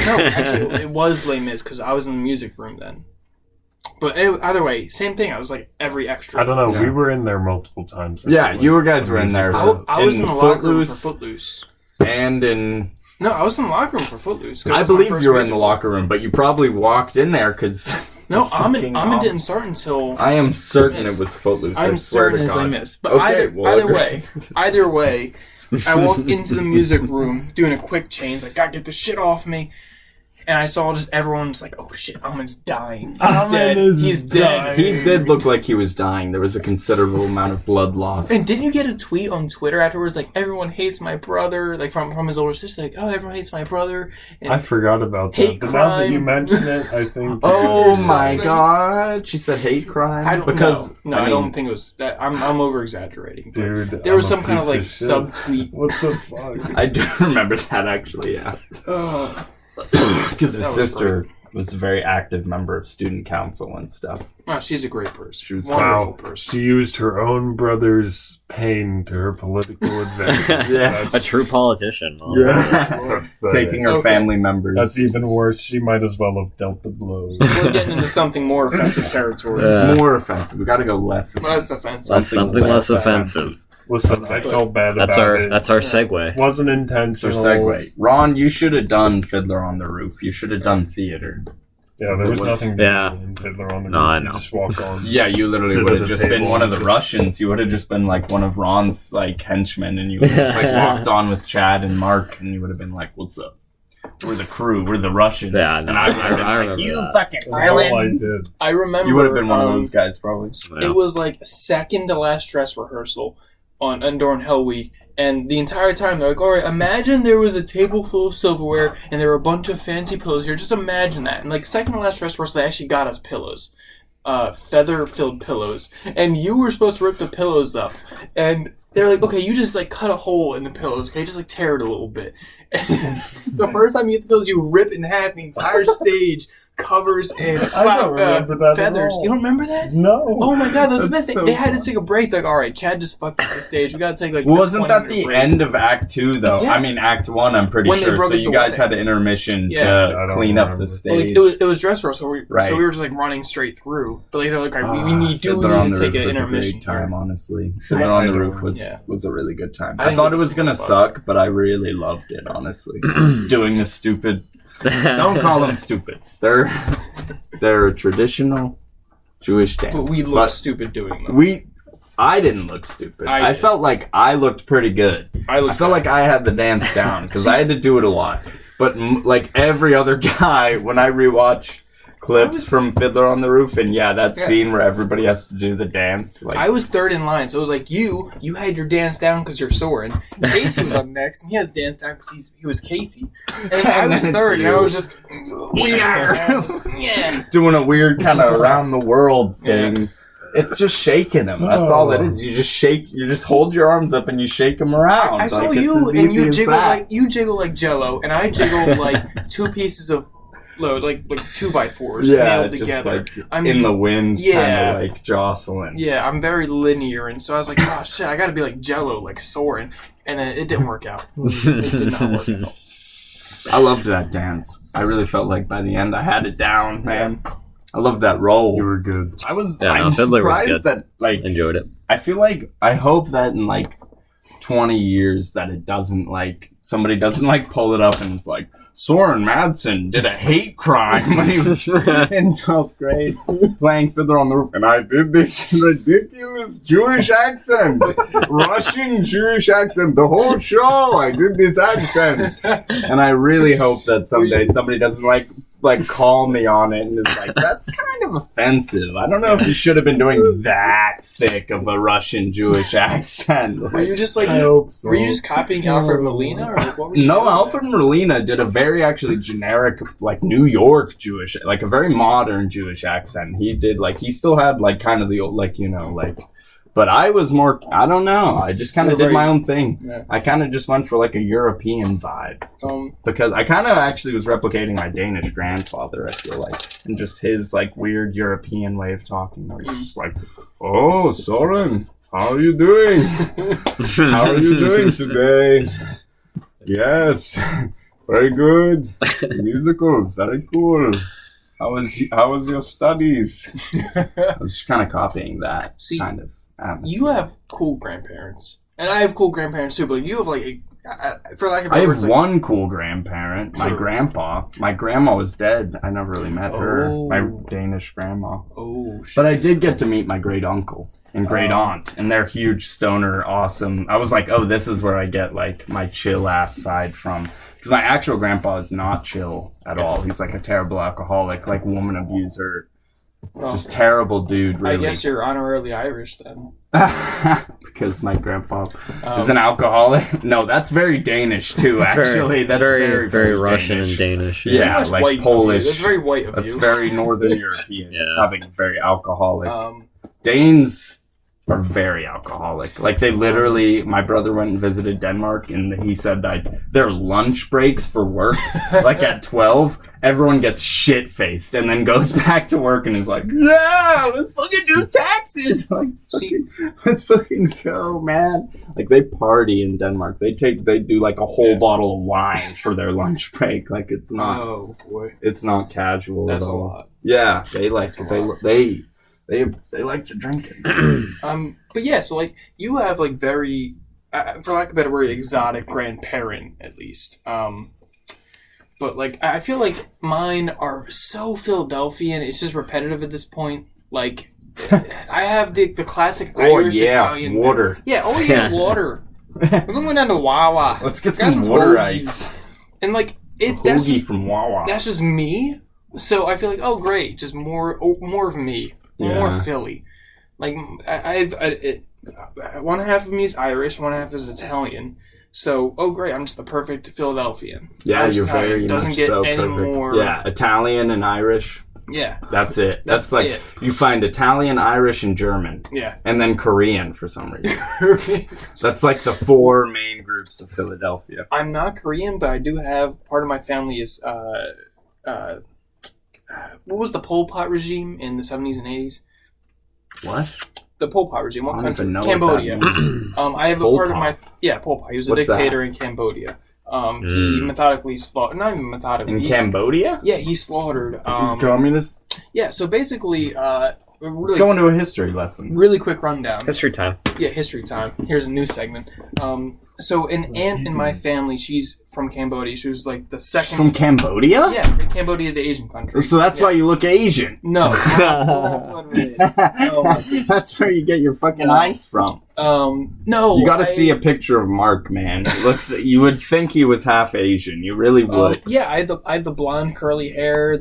no, actually, it was Les Mis because I was in the music room then. But anyway, either way, same thing. I was like every extra. I don't know. Yeah. We were in there multiple times. I Yeah, feel you like. guys were in there. I was in the locker room for Footloose Footloose. and in. No, I was in the locker room for Footloose. 'cause I that's my believe first you were in music the room. locker room, but you probably walked in there because. No, fucking Amin off. didn't start until. I am certain Yes. it was Footloose. I I'm swear certain to it's God. Les Mis. But Okay, well, either way, I walked into the music room doing a quick change. Like, gotta get this shit off me. and I saw just everyone's like, "Oh shit, Amon's dying. He's Amon dead. is He's dead." dying. He did look like he was dying. There was a considerable amount of blood loss. And didn't you get a tweet on Twitter afterwards, like, everyone hates my brother, like, from his older sister, like, oh, everyone hates my brother. And I forgot about hate that. But now that crime. you mention it, I think. Oh my something. god! She said hate crime. I don't because know. No, I don't think it was that. I'm over exaggerating. Dude, There was I'm a some kind of piece like shit. subtweet. What the fuck? I do remember that actually. Yeah, Oh, because his That was sister was a very active member of student council and stuff. wow, she's a great person. She was wonderful Wow. person. She used her own brother's pain to her political advantage. Yeah. A true politician. That's pathetic. Taking her Okay. family members. That's even worse. She might as well have dealt the blow. We're getting into something more offensive territory. more offensive. We got to go less. Less offensive. Something less offensive. Listen, I felt bad That's about our it. that's our segue. Wasn't So intentional. segue. Ron, you should have done Fiddler on the Roof. You should have done theater. Yeah, there was nothing Yeah. in Fiddler on the No, Roof. I You know. Just walk on. Yeah, you literally Sit would at have the just been table one of and the just- Russians. You would have just been like one of Ron's like henchmen, and you would have just like walked on with Chad and Mark, and you would have been like, "What's up? We're the crew. We're the Russians." Yeah, and no, I would have been I like, remember "You that. fucking That's all I Ireland." did. I remember. You would have been one of those guys, probably. Yeah. It was like second to last dress rehearsal during Hell Week, and the entire time they're like, "All right, imagine there was a table full of silverware and there were a bunch of fancy pillows here. Just imagine that." And like second to last dress rehearsal, they actually got us pillows, feather-filled pillows, and you were supposed to rip the pillows up, and they're like, "Okay, you just like cut a hole in the pillows, okay, just like tear it a little bit." And the first time you get the pillows, you rip in half the entire stage. Covers and I don't remember that at feathers. all. You don't remember that? No. Oh my god, that was the That's best. so They had to fun. take a break. They're like, all right, Chad just fucked up the stage. We gotta take like. Wasn't a that 20-minute the break. end of Act 2, though? Yeah. I mean, Act 1, I'm pretty When they sure. broke So up you the guys wedding. had an intermission Yeah. I to don't clean up remember. the But, stage. like, it was dress rehearsal, Right. so we were just like running straight through. But like they're like, all right, we need Fiddler on to the take Roof an was a intermission. great time, here. honestly. Fiddler on the I Roof don't- was a really good time. I I didn't thought give it a was gonna single fuck. suck, but I really loved it, honestly. Doing the stupid. Don't call them stupid. They're a traditional Jewish dance. But we looked stupid doing them. I didn't look stupid. I I did. felt like I looked pretty good. I felt like I had the dance down because I had to do it a lot. But like every other guy, when I rewatch clips from Fiddler on the Roof, and that scene where everybody has to do the dance. Like, I was third in line, so it was like you had your dance down because you're Soren. Casey was up next, and he has dance down because he was Casey. And then I And was then it's third, and I you. was just yeah. doing a weird kind of around the world thing. It's just shaking them. That's all it is. You just shake. You just hold your arms up and you shake them around. I saw Like, it's you, as and easy you as jiggle that. like Jello, and I jiggle like two pieces of load, like 2x4s nailed just together. like I'm in the wind, Yeah. kind of like jostling. Yeah, I'm very linear, and so I was like, oh shit, I gotta be like Jello, like Soren, and then it didn't work out. It did not work out. I loved that dance. I really felt like by the end I had it down, man. I loved that roll. You were good. I was. Yeah, no, I'm Fiddler was surprised good. that like Enjoyed it. I feel like I hope that in like 20 years that it doesn't like somebody doesn't like pull it up and it's like Soren Madsen did a hate crime when he was in 12th grade playing Fiddler on the Roof, and I did this ridiculous Jewish accent, Russian Jewish accent, the whole show. I did this accent, and I really hope that someday somebody doesn't like call me on it and is like, that's kind of offensive. I don't know if you should have been doing that thick of a Russian Jewish accent. Were you just like, I hope so. were you just copying Alfred Molina, or like, what were you No, doing? Alfred Molina did a very actually generic, like New York Jewish, like a very modern Jewish accent. He did he still had like kind of the old, but I was more, I don't know. I just kind of You're did my very- own thing. Yeah. I kind of just went for like a European vibe because I kind of actually was replicating my Danish grandfather, I feel like, and just his like weird European way of talking. Where he's just like, oh, Soren, how are you doing? How are you doing today? Yes, very good. Musicals, very cool. How was your studies? I was just kind of copying that See, kind of atmosphere. You have cool grandparents, and I have cool grandparents too. But you have like, for lack of I better have words, like, one cool grandparent, my Sure. grandpa. My grandma was dead. I never really met her. Oh. My Danish grandma. oh shit. But I did get to meet my great uncle. and great aunt, and they're huge stoner, awesome. I was like, oh, this is where I get like my chill ass side from, because my actual grandpa is not chill at all. He's like a terrible alcoholic, like woman abuser, just terrible dude. Really. I guess you're honorarily Irish then. Because my grandpa is an alcoholic. No, that's very Danish too. Actually, that's very, very Russian Danish. And Danish. Yeah, like Polish. That's very white of you. That's very Northern European. Having very alcoholic. Danes are very alcoholic. Like they literally, my brother went and visited Denmark, and he said that their lunch breaks for work, like at 12, everyone gets shit faced and then goes back to work and is like, yeah, let's fucking do taxes. Like, let's fucking go, man. Like they party in Denmark. They do like a whole bottle of wine for their lunch break. Like it's not. Oh boy. It's not casual. That's at all. A lot. Yeah, they like they like to drink it. But yeah, so like you have like very, for lack of a better word, exotic grandparent at least. But like I feel like mine are so Philadelphian. It's just repetitive at this point. Like I have the classic Irish Italian water. Water. We're going down to Wawa. Let's get some water ice. And like that's just from Wawa. That's just me. So I feel like, oh great, just more of me. More Philly. Like I've one half of me is Irish, one half is Italian. So great, I'm just the perfect Philadelphian. Yeah, Irish you're Italian. very Doesn't much get so any perfect. more. Yeah, Italian and Irish. Yeah, that's it. That's like it. You find Italian, Irish, and German. Yeah, and then Korean for some reason. That's like the 4 main groups of Philadelphia. I'm not Korean, but I do have part of my family is what was the Pol Pot regime in the 70s and 80s? What? The Pol Pot regime. What country? Cambodia. I have a part of my... Yeah, Pol Pot. He was a dictator in Cambodia. He methodically slaughtered... Not even methodically. In Cambodia? Yeah, he slaughtered... He's communist? Yeah, so basically... Let's go into a history lesson. Really quick rundown. History time. Yeah, history time. Here's a new segment. So an aunt in my family, she's from Cambodia. She was like the second... From Cambodia? Yeah, from Cambodia, the Asian country. So that's why you look Asian. No. That's where you get your fucking eyes from. No. You gotta see a picture of Mark, man. It looks. You would think he was half Asian. You really would. Yeah, I have the blonde curly hair.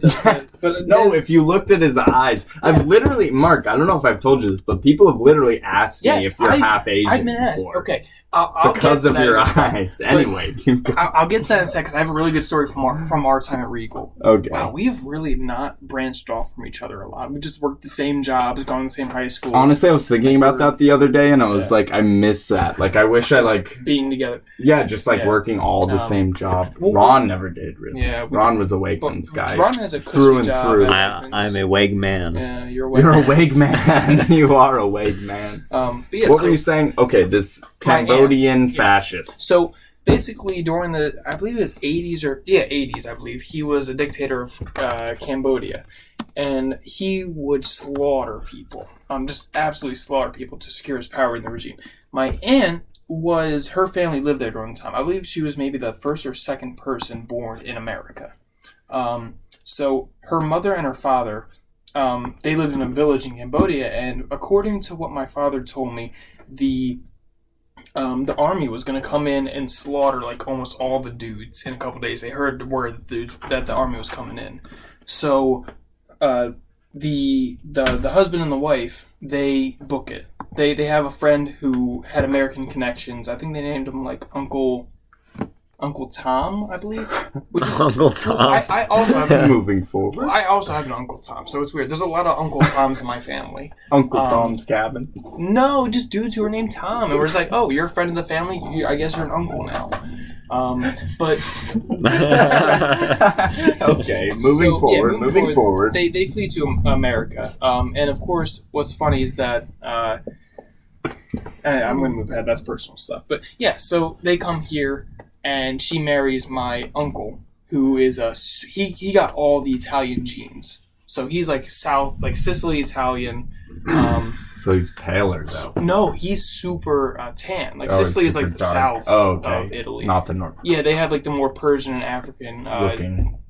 But no, if you looked at his eyes, I've literally, Mark, I don't know if I've told you this, but people have literally asked me if you're half Asian. I've been asked. Before. Okay. I'll because of your eyes. Anyway. I'll get to that in a second because I have a really good story from our time at Regal. Okay. Wow, we have really not branched off from each other a lot. We just worked the same jobs, gone to the same high school. Honestly, I was thinking about that the other day, and I was like, I miss that. Like, I wish just I, like... being together. Yeah, just, like, working all the same job. Ron never did, really. Yeah. Ron was a Wakeman's guy. Ron has a cushy through and job. through. I'm a Wag man. Yeah, you're a Wag man. You are a Wag man. What were you saying? Okay, this Cambodian fascist. So basically, during the, I believe it was 80s, I believe, he was a dictator of Cambodia, and he would slaughter people, just absolutely slaughter people to secure his power in the regime. My aunt her family lived there during the time. I believe she was maybe the first or second person born in America. So her mother and her father, they lived in a village in Cambodia, and according to what my father told me, the army was going to come in and slaughter like almost all the dudes in a couple days. They heard the word that the army was coming in. So the husband and the wife, they book it. They have a friend who had American connections. I think they named him like Uncle Tom, I believe. Uncle Tom. I also have moving forward. I also have an Uncle Tom, so it's weird. There's a lot of Uncle Toms in my family. Uncle Tom's Cabin. No, just dudes who are named Tom, and we're just like, oh, you're a friend of the family. I guess you're an uncle now. But okay, moving forward. They flee to America, and of course, what's funny is that I'm going to move ahead. That's personal stuff, but yeah. So they come here, and she marries my uncle, who is he got all the Italian genes. So he's like Sicily Italian. So he's paler though. No, he's super tan. Sicily is like the dark. south of Italy, not the north. Yeah, they have like the more Persian and African looking.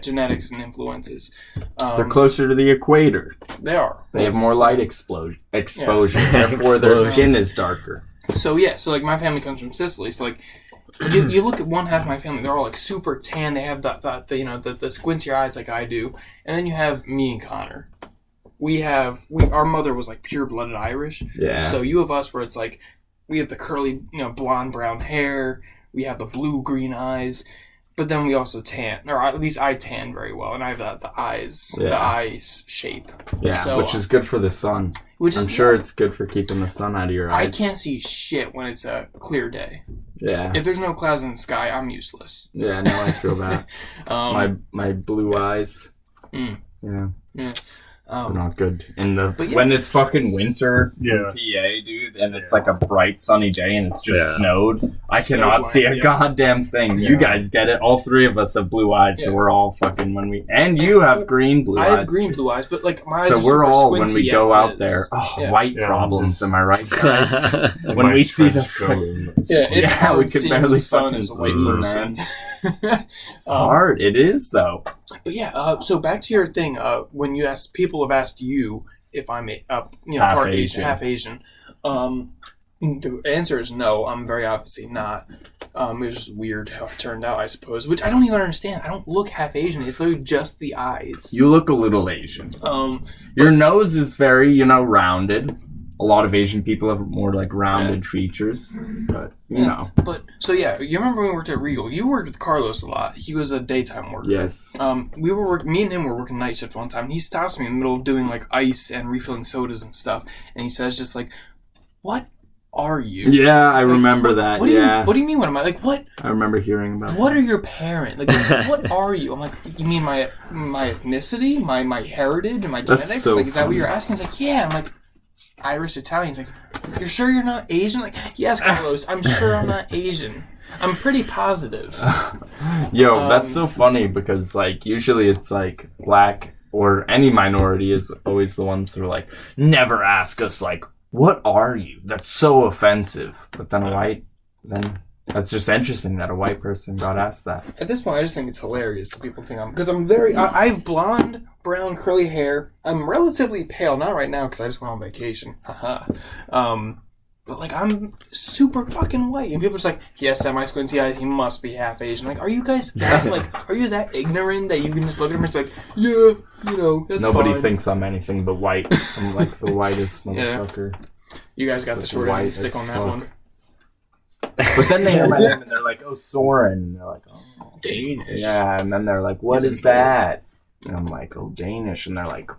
genetics and influences. They're closer to the equator. They are. They have more light exposure. Therefore, their skin is darker. So like my family comes from Sicily. So like you look at one half of my family, they're all like super tan. They have the squinty eyes like I do, and then you have me and Connor. Our mother was like pure-blooded Irish. Yeah. So you have us where it's like we have the curly, blonde brown hair. We have the blue-green eyes, but then we also tan, or at least I tan very well, and I have the eyes shape. Yeah, so, which is good for the sun. I'm sure it's good for keeping the sun out of your eyes. I can't see shit when it's a clear day. Yeah. If there's no clouds in the sky, I'm useless. Yeah, no, I feel that. My blue eyes. Mm. Yeah. Yeah. They're not good when it's fucking winter in PA, dude, and it's like a bright sunny day and it's just snowed. I cannot see a goddamn thing. You guys get it. All three of us have blue eyes, so we're all fucking and you have green blue eyes. I have green blue eyes, but like my eyes so are we're super all when we go out is. there. White problems, am I right, guys? When we see the we can barely sun fucking as a white see, person. It's hard. It is though. But so back to your thing. When you asked, people have asked you if I'm half Asian. Half Asian. The answer is no. I'm very obviously not. It was just weird how it turned out, I suppose. Which I don't even understand. I don't look half Asian. It's literally just the eyes. You look a little Asian. Your nose is very, rounded. A lot of Asian people have more like rounded features, but you know. But so you remember when we worked at Regal? You worked with Carlos a lot. He was a daytime worker. Yes. Me and him were working night shift one time, and he stops me in the middle of doing like ice and refilling sodas and stuff, and he says just like, "What are you?" Yeah, I remember that. What do you mean? What am I like? What? I remember hearing about. What are your parents? Like, what are you? I'm like, you mean my ethnicity, my heritage, and my genetics? That's so is that what you're asking? He's like, yeah. I'm like, Irish Italian. He's like, you're sure you're not Asian? Like, yes, Carlos, I'm sure I'm not Asian. I'm pretty positive. Yo, that's so funny because like usually it's like black or any minority is always the ones that are like, never ask us like, what are you? That's so offensive. But then that's just interesting that a white person got asked that. At this point, I just think it's hilarious that people think because I have blonde, brown, curly hair. I'm relatively pale, not right now because I just went on vacation. Haha. But like I'm super fucking white, and people are just like, he has semi-squinty eyes. He must be half Asian. Like, are you guys are you that ignorant that you can just look at him and be like, yeah, that's Nobody fine. thinks I'm anything but white. I'm like the whitest motherfucker. You guys got the short end of the stick on that one. But then they hear my name and they're like, oh, Soren. And they're like, oh, Danish. Yeah, and then they're like, what is that? And I'm like, oh, Danish. And they're like,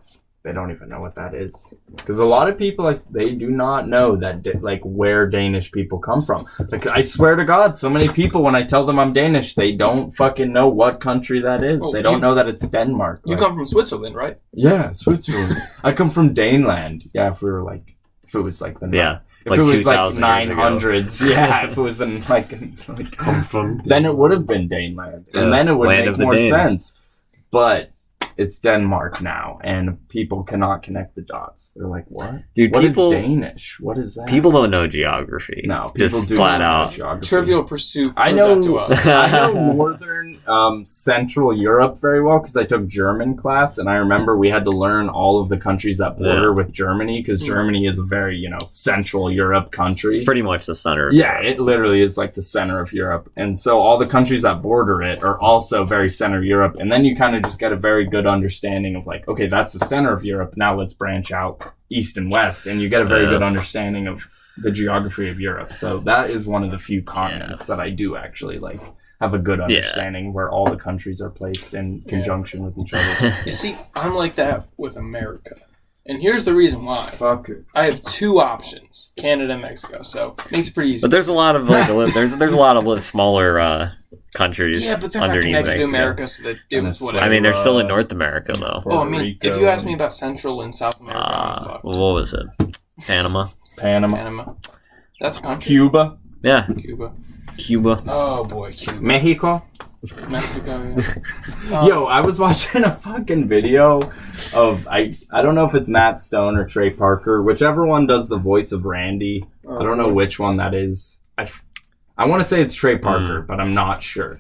they don't even know what that is. Because a lot of people, they do not know that, like, where Danish people come from. Like, I swear to God, so many people, when I tell them I'm Danish, they don't fucking know what country that is. They don't know that it's Denmark. You come from Switzerland, right? Yeah, Switzerland. I come from Daneland. Yeah, if it was like the... Yeah. If like it was like 900s, yeah. If it was in like come from, then it would have been Daneland, and then it would make more sense. But it's Denmark now, and people cannot connect the dots. They're like, "What? Dude, what is Danish? What is that?" People don't know geography. No, people just do flat not out. know geography. Trivial Pursuit. I know. To us. I know northern, Central Europe very well because I took German class, and I remember we had to learn all of the countries that border with Germany because Germany is a very Central Europe country. It's pretty much the center. Of Europe. Europe. It literally is like the center of Europe, and so all the countries that border it are also very center Europe, and then you kind of just get a very good understanding of like, okay, that's the center of Europe. Now let's branch out east and west, and you get a very good understanding of the geography of Europe. So that is one of the few continents that I do actually like have a good understanding where all the countries are placed in conjunction with each other. You see, I'm like that with America. And here's the reason why. Fuck it. I have two options, Canada and Mexico, so it makes it pretty easy. But there's a lot of like there's a lot of smaller countries. Yeah, but they're not underneath connected to Mexico. America, so that it was whatever. I mean, they're still in North America though. Oh, I mean, if you ask me about Central and South America, I'm fucked. What was it? Panama. That's a country. Cuba. Yeah. Cuba. Oh boy, Cuba. Mexico. Mexico. Yeah. Yo, I was watching a fucking video of I don't know if it's Matt Stone or Trey Parker, whichever one does the voice of Randy. I don't know which one that is. I want to say it's Trey Parker, but I'm not sure.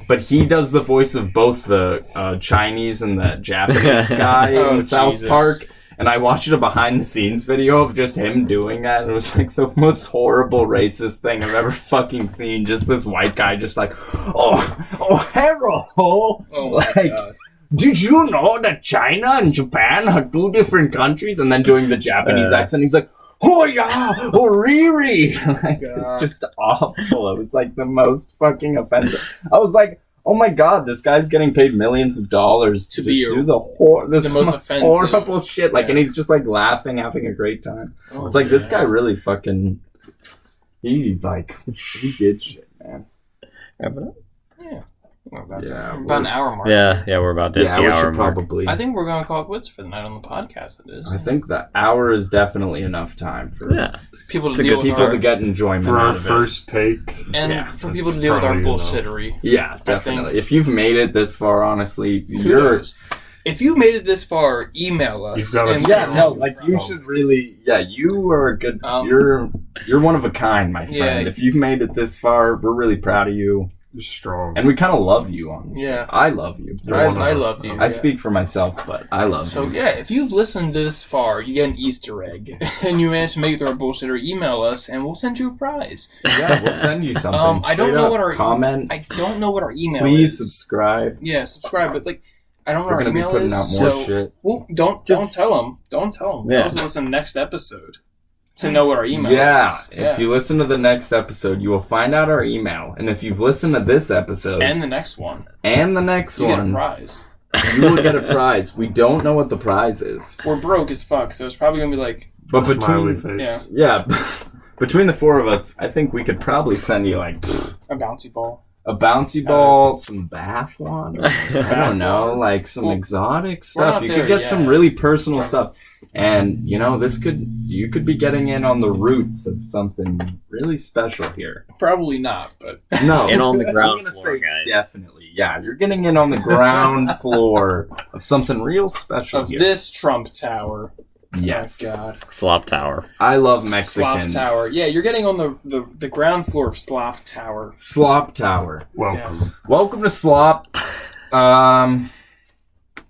But he does the voice of both the Chinese and the Japanese guy in South Jesus. Park. And I watched a behind-the-scenes video of just him doing that, and it was like the most horrible racist thing I've ever fucking seen. Just this white guy just like, hello! Oh my God. Did you know that China and Japan are two different countries? And then doing the Japanese accent, he's like, oh yeah, oh Riri! Like, it's just awful. It was like the most fucking offensive. I was like, oh my God, this guy's getting paid millions of dollars to just do the most offensive, horrible shit. Like, and he's just like laughing, having a great time. It's like, this guy really fucking, he did shit, man. Yeah. About Yeah, an hour mark. Yeah, we're about to see we hour should mark. probably. I think we're going to call it quits for the night on the podcast. It is. I think the hour is definitely enough time for People It's a to deal good with people our, to get enjoyment For out our of it. first take. and for that's people to deal with our probably enough. bullshittery. Yeah, definitely. If you've made it this far, honestly, Kudos. If you made it this far, email us. You've got us- you should really. Yeah, you are a good. You're one of a kind, my friend. Yeah. If you've made it this far, we're really proud of you, You're strong. and we kind of love you. Honestly, Yeah. I love you. You're one of I us. love you. I speak for myself, but I love So you. yeah, if you've listened this far, you get an Easter egg, and you manage to make it through our bullshitter. Email us, and we'll send you a prize. Yeah, we'll send you something. I don't Straight know up. what our comment. I don't know what our email Please is. subscribe. Yeah, subscribe. But like, I don't know We're what our gonna be email putting is. out more So shit. well, don't tell them. Don't tell them. Yeah. They'll have to listen to next episode to know what our email Yeah, is. if you listen to the next episode, you will find out our email. And if you've listened to this episode and the next one, and the next you get a one, prize. you will get a prize. We don't know what the prize is. We're broke as fuck, so it's probably gonna be like, But Smiley between face. yeah, between the four of us, I think we could probably send you like a bouncy ball. a bouncy ball, some bath water. I don't know, like some Well, exotic we're stuff. not You there could get yet. some really personal stuff. And you know, you could be getting in on the roots of something really special here. Probably not, but No, And on the ground I'm gonna floor, say guys. definitely. Yeah, you're getting in on the ground floor of something real special of here. this Trump Tower. Yes, Oh God. S.L.O.P Tower. I love S.L.O.P Mexicans. Tower. Yeah, you're getting on the ground floor of S.L.O.P Tower. S.L.O.P Tower. Welcome. Yes. Welcome to S.L.O.P.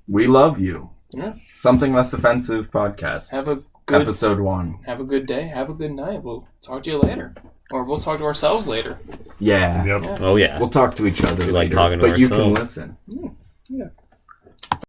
We love you. Yeah. Something Less Offensive podcast. Have a good Episode 1. Have a good day. Have a good night. We'll talk to you later, or we'll talk to ourselves later. Yeah. Yep. Yeah. Oh yeah. We'll talk to each other We like later, talking to but you can ourselves. listen. Yeah.